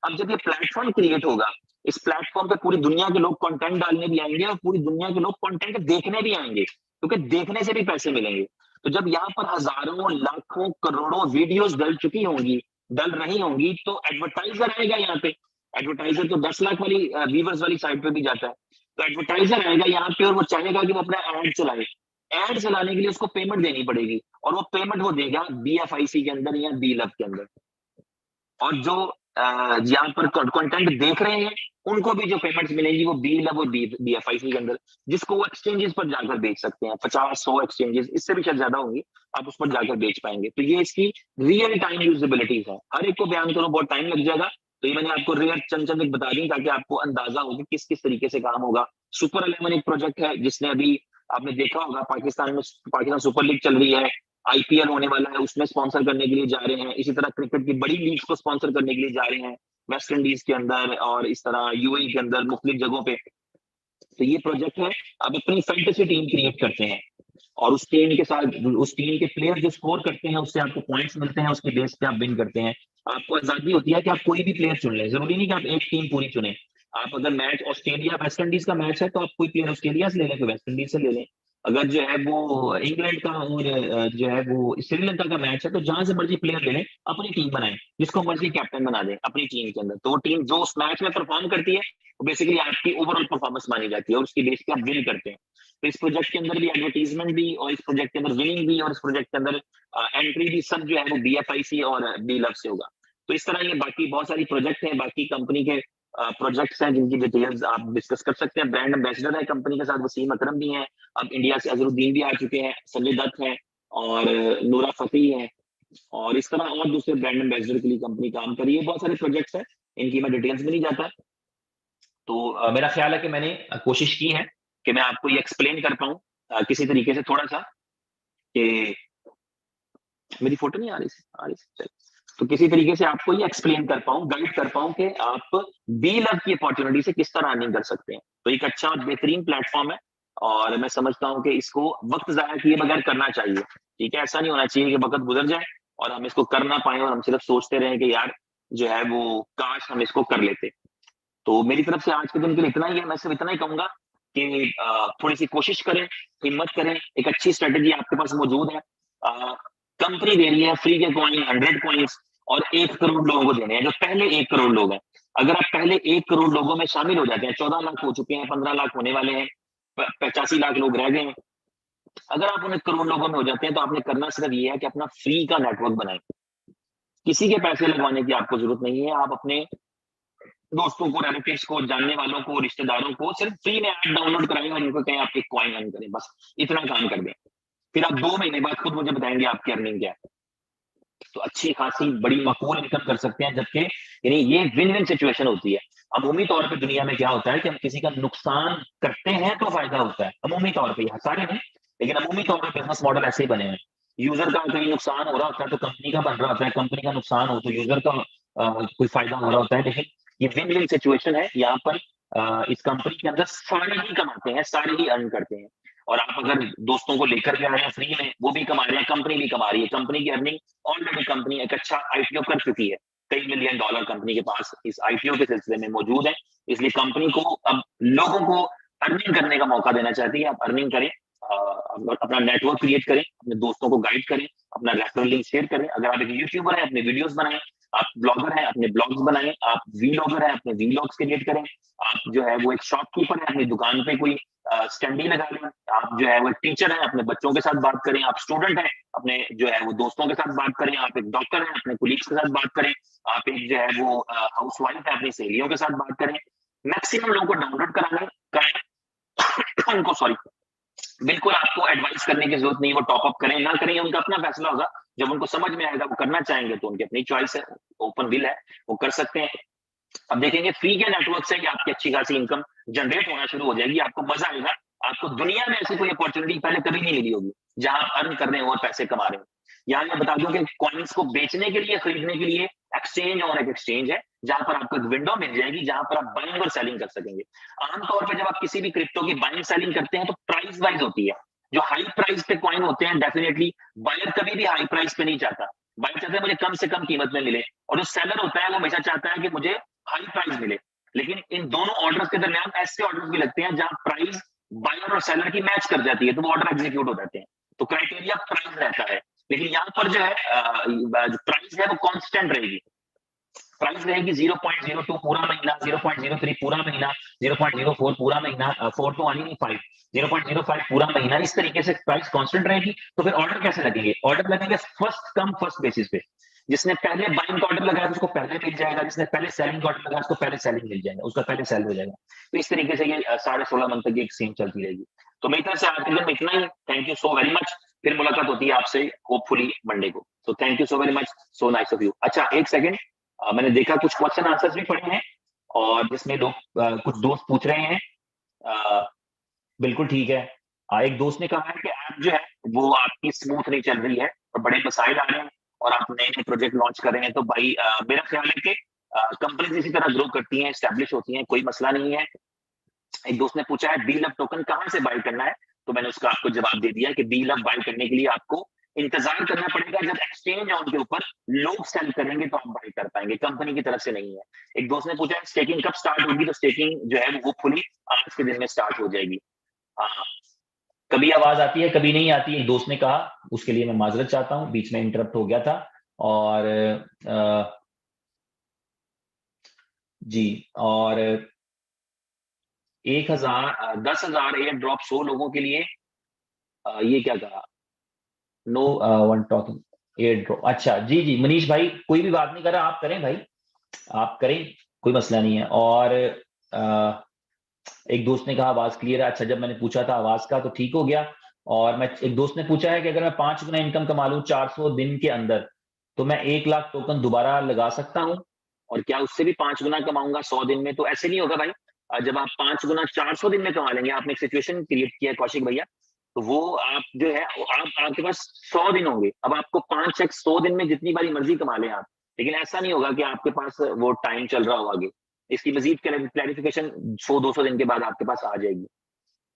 अब जब ये प्लेटफॉर्म क्रिएट होगा, इस प्लेटफॉर्म पे पूरी दुनिया के लोग कंटेंट डालने भी आएंगे और पूरी दुनिया के लोग कंटेंट देखने भी आएंगे, क्योंकि देखने से भी पैसे मिलेंगे। तो जब यहाँ पर हजारों लाखों करोड़ों वीडियोस डल चुकी होंगी, डल रही होंगी, तो एडवर्टाइजर आएगा यहाँ पे। एडवर्टाइजर तो 10 लाख वाली व्यूवर्स वाली साइट पे भी जाता है। तो एडवर्टाइजर आएगा यहाँ पे और वो चाहेगा कि वो अपना एड चलाए। एड चलाने के लिए उसको पेमेंट देनी पड़ेगी, और वो पेमेंट वो देगा BFIC के अंदर या बी लब के अंदर। और जो यहाँ पर कंटेंट देख रहे हैं, उनको भी जो पेमेंट्स मिलेंगी वो बी लब और BFIC के अंदर, जिसको वो एक्सचेंजेस पर जाकर बेच सकते हैं। 50-100 एक्सचेंजेस, इससे भी शायद ज्यादा होंगी, आप उस पर जाकर बेच पाएंगे। तो ये इसकी रियल टाइम यूजेबिलिटीज है। हर एक को बयान करो बहुत टाइम लग जाएगा, तो ये मैंने आपको रियल चंद चंद एक बता दी, ताकि आपको अंदाजा हो कि किस किस तरीके से काम होगा। सुपर 11 एक प्रोजेक्ट है जिसने अभी, आपने देखा होगा, पाकिस्तान सुपर लीग चल रही है, IPL होने वाला है, उसमें स्पॉन्सर करने के लिए जा रहे हैं। इसी तरह क्रिकेट की बड़ी लीग्स को स्पॉन्सर करने के लिए जा रहे हैं, वेस्ट इंडीज के अंदर और इस तरह UAE के अंदर मुख्तलिफ जगहों पे। तो ये प्रोजेक्ट है, अब अपनी फैंटेसी टीम क्रिएट करते हैं, और उस टीम के साथ, उस टीम के प्लेयर जो स्कोर करते हैं, उससे आपको पॉइंट्स मिलते हैं, उसके बेस पे आप विन करते हैं। आपको आजादी होती है कि आप कोई भी प्लेयर चुन लें, जरूरी नहीं कि आप एक टीम पूरी चुने। आप अगर मैच ऑस्ट्रेलिया वेस्ट इंडीज का मैच है, तो आप कोई प्लेयर ऑस्ट्रेलिया से ले लें, तो वेस्ट इंडीज से ले लें। अगर जो है वो इंग्लैंड का और जो है वो श्रीलंका का मैच है, तो जहां से मर्जी प्लेयर ले लें, अपनी टीम बनाएं, जिसको मर्जी कैप्टन बना दें अपनी टीम के अंदर। तो वो टीम जो उस मैच में परफॉर्म करती है, वो बेसिकली आपकी ओवरऑल परफॉर्मेंस मानी जाती है, और उसकी बेस पे आप विन करते हैं। तो इस प्रोजेक्ट के अंदर भी एडवर्टीजमेंट भी, और इस प्रोजेक्ट के अंदर विनिंग भी, और इस प्रोजेक्ट के अंदर एंट्री भी, सब जो है वो BFIC और बी लब से होगा। तो इस तरह ये बाकी बहुत सारी प्रोजेक्ट हैं, बाकी कंपनी के प्रोजेक्ट्स हैं, जिनकी डिटेल्स आप डिस्कस कर सकते हैं। ब्रांड एम्बेसडर है कंपनी के साथ, वसीम अकरम भी हैं, अब इंडिया से अजरुद्दीन भी आ चुके हैं, संजय दत्त हैं, और नूरा फतेही हैं, और इस तरह और दूसरे ब्रांड एम्बेसडर के लिए कंपनी काम कर रही है। बहुत सारे प्रोजेक्ट्स हैं, इनकी मैं डिटेल्स में नहीं जाता। तो मेरा ख्याल है कि मैंने कोशिश की है कि मैं आपको ये एक्सप्लेन कर पाऊं किसी तरीके से, थोड़ा सा, कि मेरी फोटो नहीं आ रही चल, तो किसी तरीके से आपको ये एक्सप्लेन कर पाऊं, गाइड कर पाऊं कि आप बी लब की अपॉर्चुनिटी से किस तरह अर्निंग कर सकते हैं। तो एक अच्छा और बेहतरीन प्लेटफॉर्म है, और मैं समझता हूं कि इसको वक्त जाया किए बगैर करना चाहिए। ठीक है, ऐसा नहीं होना चाहिए कि वक्त गुजर जाए और हम इसको कर ना पाए, और हम सिर्फ सोचते रहें कि यार जो है वो काश हम इसको कर लेते। तो मेरी तरफ से आज के दिन के लिए इतना ही है। मैं सिर्फ इतना ही कहूंगा कि थोड़ी सी कोशिश करें, हिम्मत करें, एक अच्छी स्ट्रेटेजी आपके पास मौजूद है। कंपनी दे रही है फ्री के कॉइन 100 कॉइन्स, और 1 करोड़ लोगों को देने हैं, जो पहले 1 करोड़ लोग हैं। अगर आप पहले 1 करोड़ लोगों में शामिल हो जाते हैं, 14 लाख हो चुके हैं, 15 लाख होने वाले हैं, 85 लाख लोग रह गए हैं। अगर आप उन 1 करोड़ लोगों में हो जाते हैं, तो आपने करना सिर्फ ये है कि अपना फ्री का नेटवर्क बनाएं। किसी के पैसे लगवाने की आपको जरूरत नहीं है। आप अपने दोस्तों को, रिलेटिव्स को, जानने वालों को, रिश्तेदारों को सिर्फ फ्री में ऐप डाउनलोड कराएं, और उनको कहें आप एक कॉइन अर्न करें, बस इतना काम कर दें। फिर आप 2 महीने बाद खुद मुझे बताएंगे आपकी अर्निंग क्या है। तो अच्छी खासी बड़ी मकबूल इनकम कर सकते हैं, जबकि यानी ये विन विन सिचुएशन होती है। अमूमी तौर पे दुनिया में क्या होता है कि हम किसी का नुकसान करते हैं तो फायदा होता है, अमूमी तौर पे, यहाँ सारे नहीं, लेकिन अमूमी तौर पे बिजनेस मॉडल ऐसे ही बने हुए हैं। यूजर का कहीं नुकसान हो रहा होता है तो कंपनी का बन रहा होता है, कंपनी का नुकसान हो तो यूजर का कोई फायदा हो रहा होता है। लेकिन ये विन विन सिचुएशन है, यहाँ पर इस कंपनी के अंदर सारे ही कमाते हैं, सारे ही अर्न करते हैं। और आप अगर दोस्तों को लेकर के आ रहे हैं फ्री में, वो भी कमा रहे हैं, कंपनी भी कमा रही है। कंपनी की अर्निंग ऑलरेडी, कंपनी एक अच्छा IPO कर चुकी है, कई मिलियन डॉलर कंपनी के पास इस IPO के सिलसिले में मौजूद है। इसलिए कंपनी को अब लोगों को अर्निंग करने का मौका देना चाहती है। आप अर्निंग करें, अपना नेटवर्क क्रिएट करें, अपने दोस्तों को गाइड करें, अपना रेफरल लिंक शेयर करें। अगर आप एक यूट्यूबर हैं, अपने वीडियोस बनाएं। आप ब्लॉगर हैं, अपने ब्लॉग्स बनाएं। आप वीलॉगर हैं, अपने वीलॉग्स क्रिएट करें। आप जो है वो एक शॉपकीपर है, अपनी दुकान पे कोई स्टैंडी लगा लें। आप जो है वो एक टीचर है, अपने बच्चों के साथ बात करें। आप स्टूडेंट हैं, अपने जो है वो दोस्तों के साथ बात करें। आप एक डॉक्टर हैं, अपने कुलीग्स के साथ बात करें। आप एक जो है वो हाउस वाइफ है, अपनी सहेलियों के साथ बात करें। मैक्सिमम लोगों को डाउनलोड कराएं उनको, सॉरी, बिल्कुल आपको एडवाइस करने की जरूरत नहीं। वो टॉप अप करें ना करें, उनका अपना फैसला होगा। जब उनको समझ में आएगा, वो करना चाहेंगे तो उनकी अपनी चॉइस है, ओपन विल है, वो कर सकते हैं। अब देखेंगे फ्री के नेटवर्क से ही आपकी अच्छी खासी इनकम जनरेट होना शुरू हो जाएगी, आपको मजा आएगा। आपको दुनिया में ऐसी कोई अपॉर्चुनिटी पहले कभी नहीं मिली होगी जहां आप अर्न कर रहे हो और पैसे कमा रहे हो। यहाँ मैं बता दूं कि कॉइन्स को बेचने के लिए, खरीदने के लिए एक्सचेंज और एक एक्सचेंज है, जहां पर आपको एक विंडो मिल जाएगी जहां पर आप बाइंग और सेलिंग कर सकेंगे। आमतौर पर जब आप किसी भी क्रिप्टो की बाइंग सेलिंग करते हैं तो प्राइस वाइज होती है। जो हाई प्राइस पे कॉइन होते हैं डेफिनेटली बायर कभी भी हाई प्राइस पे नहीं चाहता, बायर चाहता है मुझे कम से कम कीमत में मिले, और जो सेलर होता है वो हमेशा चाहता है कि मुझे हाई प्राइस मिले। लेकिन इन दोनों ऑर्डर्स के दरमियान ऐसे ऑर्डर्स भी लगते हैं जहां प्राइस बायर और सेलर की मैच कर जाती है, तो वो ऑर्डर एग्जीक्यूट हो जाते हैं। तो क्राइटेरिया प्राइस रहता है, लेकिन यहाँ पर जो है प्राइस है वो कांस्टेंट रहेगी। प्राइस रहेगी 0.02 पूरा महीना, 0.03 पूरा महीना, 0.04 पूरा महीना, 4 तो आनी नहीं, 5, 0.05 पूरा महीना, इस तरीके से प्राइस कांस्टेंट रहेगी। तो फिर ऑर्डर कैसे लगेंगे? ऑर्डर लगेंगे फर्स्ट कम फर्स्ट बेसिस पे। जिसने पहले बाइंग का ऑर्डर लगाया उसको पहले मिल जाएगा, जिसने पहले सेलिंग का ऑर्डर लगाया उसको पहले सेलिंग मिल जाएगा, उसका पहले सेल हो जाएगा। तो इस तरीके से ये 16.5 मंथ तक ये स्कीम चलती रहेगी। तो मेरी तरफ से आज के दिन में इतना ही। Thank you so very much. फिर मुलाकात होती है आपसे होपफुली मंडे को। तो thank you so very much, so nice of you. अच्छा एक सेकंड, मैंने देखा कुछ क्वेश्चन आंसर्स भी पढ़े हैं और जिसमें लोग कुछ दोस्त पूछ रहे हैं। बिल्कुल ठीक है। एक दोस्त ने कहा है कि ऐप जो है वो आपकी स्मूथ नहीं चल रही है और बड़े मसाइल आ रहे हैं और आप नए नए प्रोजेक्ट लॉन्च कर रहे हैं। तो भाई मेरा ख्याल है कि कंपनीज इसी तरह ग्रो करती हैं, स्टैब्लिश होती हैं, कोई मसला नहीं है। एक दोस्त ने पूछा है बी लव टोकन कहाँ से बाय करना है, तो मैंने उसका आपको जवाब दे दिया कि बी लव बाय करने के लिए आपको इंतजार करना पड़ेगा जब एक्सचेंज ऑन के ऊपर लोग सेल करेंगे तो आप बाय कर पाएंगे, कंपनी की तरफ से नहीं है। एक दोस्त ने पूछा है स्टेकिंग कब स्टार्ट होगी, तो स्टेकिंग जो है वो होपफुली आज के दिन में स्टार्ट हो जाएगी। हाँ, कभी आवाज आती है कभी नहीं आती, एक दोस्त ने कहा, उसके लिए मैं माजरत चाहता हूँ, बीच में इंटरप्ट हो गया था। और जी, और 10,000 एयर ड्रॉप 100 लोगों के लिए, ये क्या कहा, no one talking air drop. अच्छा जी जी मनीष भाई, कोई भी बात नहीं कर रहा, आप करें भाई, आप करें, कोई मसला नहीं है। और एक दोस्त ने कहा आवाज क्लियर है। अच्छा, जब मैंने पूछा था आवाज का तो ठीक हो गया। और मैं, एक दोस्त ने पूछा है कि अगर मैं 5 गुना इनकम कमा लूं 400 दिन के अंदर, तो मैं 1 लाख टोकन दोबारा लगा सकता हूं, और क्या उससे भी 5 गुना कमाऊंगा 100 दिन में? तो ऐसे नहीं होगा भाई। जब आप 5 गुना 400 दिन में कमा लेंगे, आपने एक सिचुएशन क्रिएट किया है कौशिक भैया, तो वो आप जो है आप आपके पास 100 दिन होंगे, अब आपको 5x 100 दिन में जितनी बारी मर्जी कमा लें आप, लेकिन ऐसा नहीं होगा कि आपके पास वो टाइम चल रहा हो आगे। इसकी मजीद क्लैरिफिकेशन 100-200 दिन के बाद आपके पास आ जाएगी।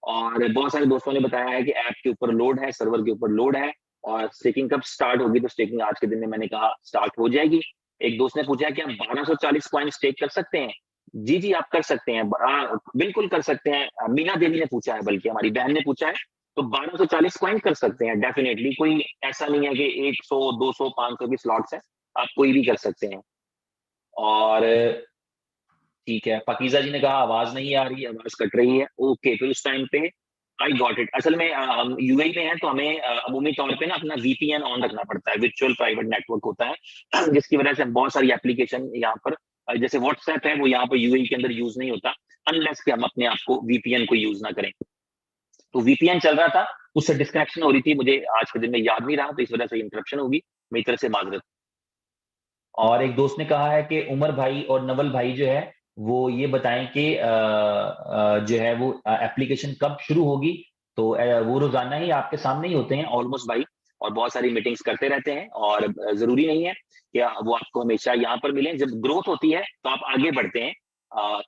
और बहुत सारे दोस्तों ने बताया है कि ऐप के ऊपर लोड है, सर्वर के ऊपर लोड है, और स्टेकिंग कब स्टार्ट होगी, तो स्टेकिंग आज के दिन में मैंने कहा स्टार्ट हो जाएगी। एक दोस्त ने पूछा है कि हम 1240 कॉइन स्टेक कर सकते हैं। जी जी आप कर सकते हैं, बिल्कुल कर सकते हैं। मीना देवी ने पूछा है, बल्कि हमारी बहन ने पूछा है, तो 1240 कॉइन कर सकते हैं डेफिनेटली। कोई ऐसा नहीं है कि 100 200 500 की स्लॉट्स है, आप कोई भी कर सकते हैं। और ठीक है, पाकीजा जी ने कहा आवाज नहीं आ रही, आवाज कट रही है। ओके, तो इस टाइम पे आई गॉट इट। असल में हम यूएई में हैं, तो हमें अमूमी तौर पे ना अपना वीपीएन ऑन रखना पड़ता है, वर्चुअल प्राइवेट नेटवर्क होता है जिसकी वजह से बहुत सारी एप्लीकेशन यहाँ पर जैसे व्हाट्सएप है वो यहाँ पर यूएई के अंदर यूज नहीं होता, अनलेस कि हम अपने आप को वीपीएन को यूज ना करें। तो वीपीएन चल रहा था, उससे डिस्कनेक्शन हो रही थी, मुझे आज के दिन में याद नहीं रहा, तो इस वजह से इंटरप्शन होगी, मेरी तरफ से माजरत। और एक दोस्त ने कहा है कि उमर भाई और नवल भाई जो है वो ये बताएं कि जो है वो एप्लीकेशन कब शुरू होगी। तो वो रोजाना ही आपके सामने ही होते हैं ऑलमोस्ट भाई, और बहुत सारी मीटिंग्स करते रहते हैं, और जरूरी नहीं है कि वो आपको हमेशा यहाँ पर मिलें। जब ग्रोथ होती है तो आप आगे बढ़ते हैं,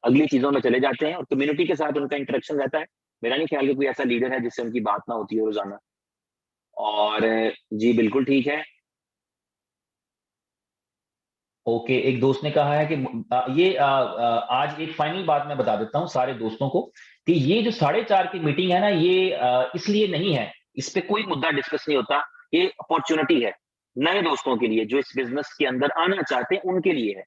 अगली चीजों में चले जाते हैं, और कम्युनिटी के साथ उनका इंटरेक्शन रहता है। मेरा नहीं ख्याल कि कोई ऐसा लीडर है जिससे उनकी बात ना होती है रोजाना। और जी बिल्कुल ठीक है। ओके, एक दोस्त ने कहा है कि आज एक फाइनल बात मैं बता देता हूँ सारे दोस्तों को, कि ये जो 4:30 की मीटिंग है ना, ये इसलिए नहीं है, इस पे कोई मुद्दा डिस्कस नहीं होता। ये अपॉर्चुनिटी है नए दोस्तों के लिए जो इस बिजनेस के अंदर आना चाहते हैं, उनके लिए है।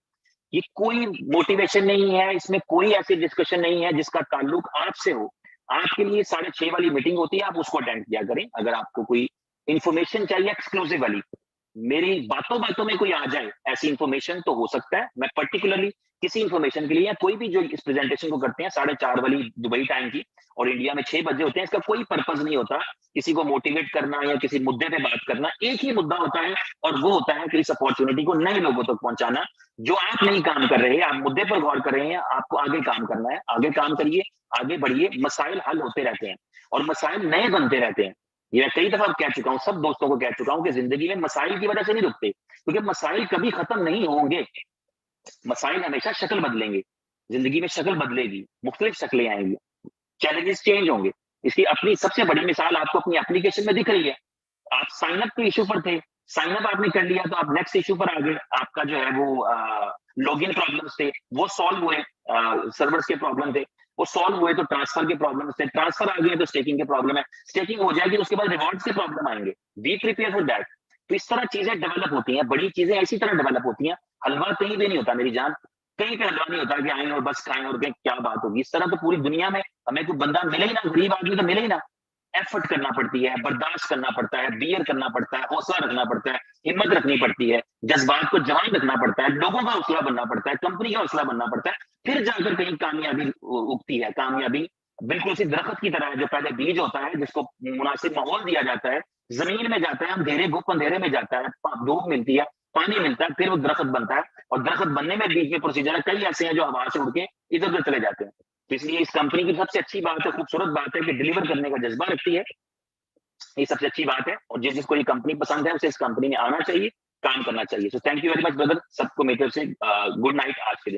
ये कोई मोटिवेशन नहीं है, इसमें कोई ऐसी डिस्कशन नहीं है जिसका ताल्लुक आपसे हो। आपके लिए 6:30 वाली मीटिंग होती है, आप उसको अटेंड किया करें। अगर आपको कोई इंफॉर्मेशन चाहिए एक्सक्लूसिव वाली, मेरी बातों-बातों में कोई आ जाए ऐसी इन्फॉर्मेशन तो हो सकता है। मैं पर्टिकुलरली किसी इन्फॉर्मेशन के लिए या कोई भी जो इस प्रेजेंटेशन को करते हैं 4:30 वाली दुबई टाइम की और इंडिया में 6 बजे होते हैं, इसका कोई पर्पस नहीं होता किसी को मोटिवेट करना या किसी मुद्दे पे बात करना। एक ही मुद्दा होता है और वो होता है कि इस अपॉर्च्युनिटी को नए लोगों तक पहुंचाना। जो आप नहीं काम कर रहे हैं, आप मुद्दे पर गौर कर रहे हैं, आपको आगे काम करना है। आगे काम करिए, आगे बढ़िए, मसाइल हल होते रहते हैं और मसाइल नए बनते रहते हैं। ये मैं कई दफा कह चुका हूँ, सब दोस्तों को कह चुका हूँ कि जिंदगी में मसाइल की वजह से नहीं रुकते, क्योंकि मसाइल कभी खत्म नहीं होंगे। मसाइल हमेशा शक्ल बदलेंगे, जिंदगी में शक्ल बदलेगी, मुख्तलिफ शक्लें आएंगी, चैलेंजेस चेंज होंगे। इसकी अपनी सबसे बड़ी मिसाल आपको अपनी एप्लीकेशन में दिख रही है। आप साइन अप के इशू पर थे, साइन अप आपने कर लिया तो आप नेक्स्ट इशू पर आ गए। आपका जो है वो लॉगिन प्रॉब्लम्स थे, वो सॉल्व हुए। सर्वर्स के प्रॉब्लम थे, वो सॉल्व हुए। तो ट्रांसफर के प्रॉब्लम थे, ट्रांसफर आ गए तो स्टेकिंग के प्रॉब्लम है, स्टेकिंग हो जाएगी, उसके बाद रिवॉर्ड्स के प्रॉब्लम आएंगे। Be prepare for that. तो इस तरह चीजें डेवलप होती हैं, बड़ी चीजें इसी तरह डेवलप होती हैं। हलवा कहीं भी नहीं होता मेरी जान, कहीं पे हलवा नहीं होता कि आए और बस खाएं और कहें क्या बात होगी। इस तरह तो पूरी दुनिया में हमें कोई बंदा मिले ही ना, गरीब आदमी तो मिले ही ना। एफर्ट करना पड़ती है, बर्दाश्त करना पड़ता है, बियर करना पड़ता है, हौसला रखना पड़ता है, हिम्मत रखनी पड़ती है, जज्बात को जवान रखना पड़ता है, लोगों का हौसला बनना पड़ता है, कंपनी का हौसला बनना पड़ता है, फिर जाकर कहीं कामयाबी उगती है। कामयाबी बिल्कुल उसी दरख्त की तरह है जो पहले बीज होता है, जिसको मुनासिब माहौल दिया जाता है, जमीन में जाता है, अंधेरे गुप अंधेरे में जाता है, धूप मिलती है, पानी मिलता है, फिर वो दरख्त बनता है। और दरख्त बनने में बीच में प्रोसीजर है, कई ऐसे हैं जो हवा से उड़ के इधर उधर चले जाते हैं। तो इसलिए इस कंपनी की सबसे अच्छी बात है, खूबसूरत बात है कि डिलीवर करने का जज्बा रखती है। ये सबसे अच्छी बात है और जिसको ये कंपनी पसंद है उसे इस कंपनी में आना चाहिए, काम करना चाहिए। So thank you very much brother, सबको मेरी तरफ से गुड नाइट आज के लिए।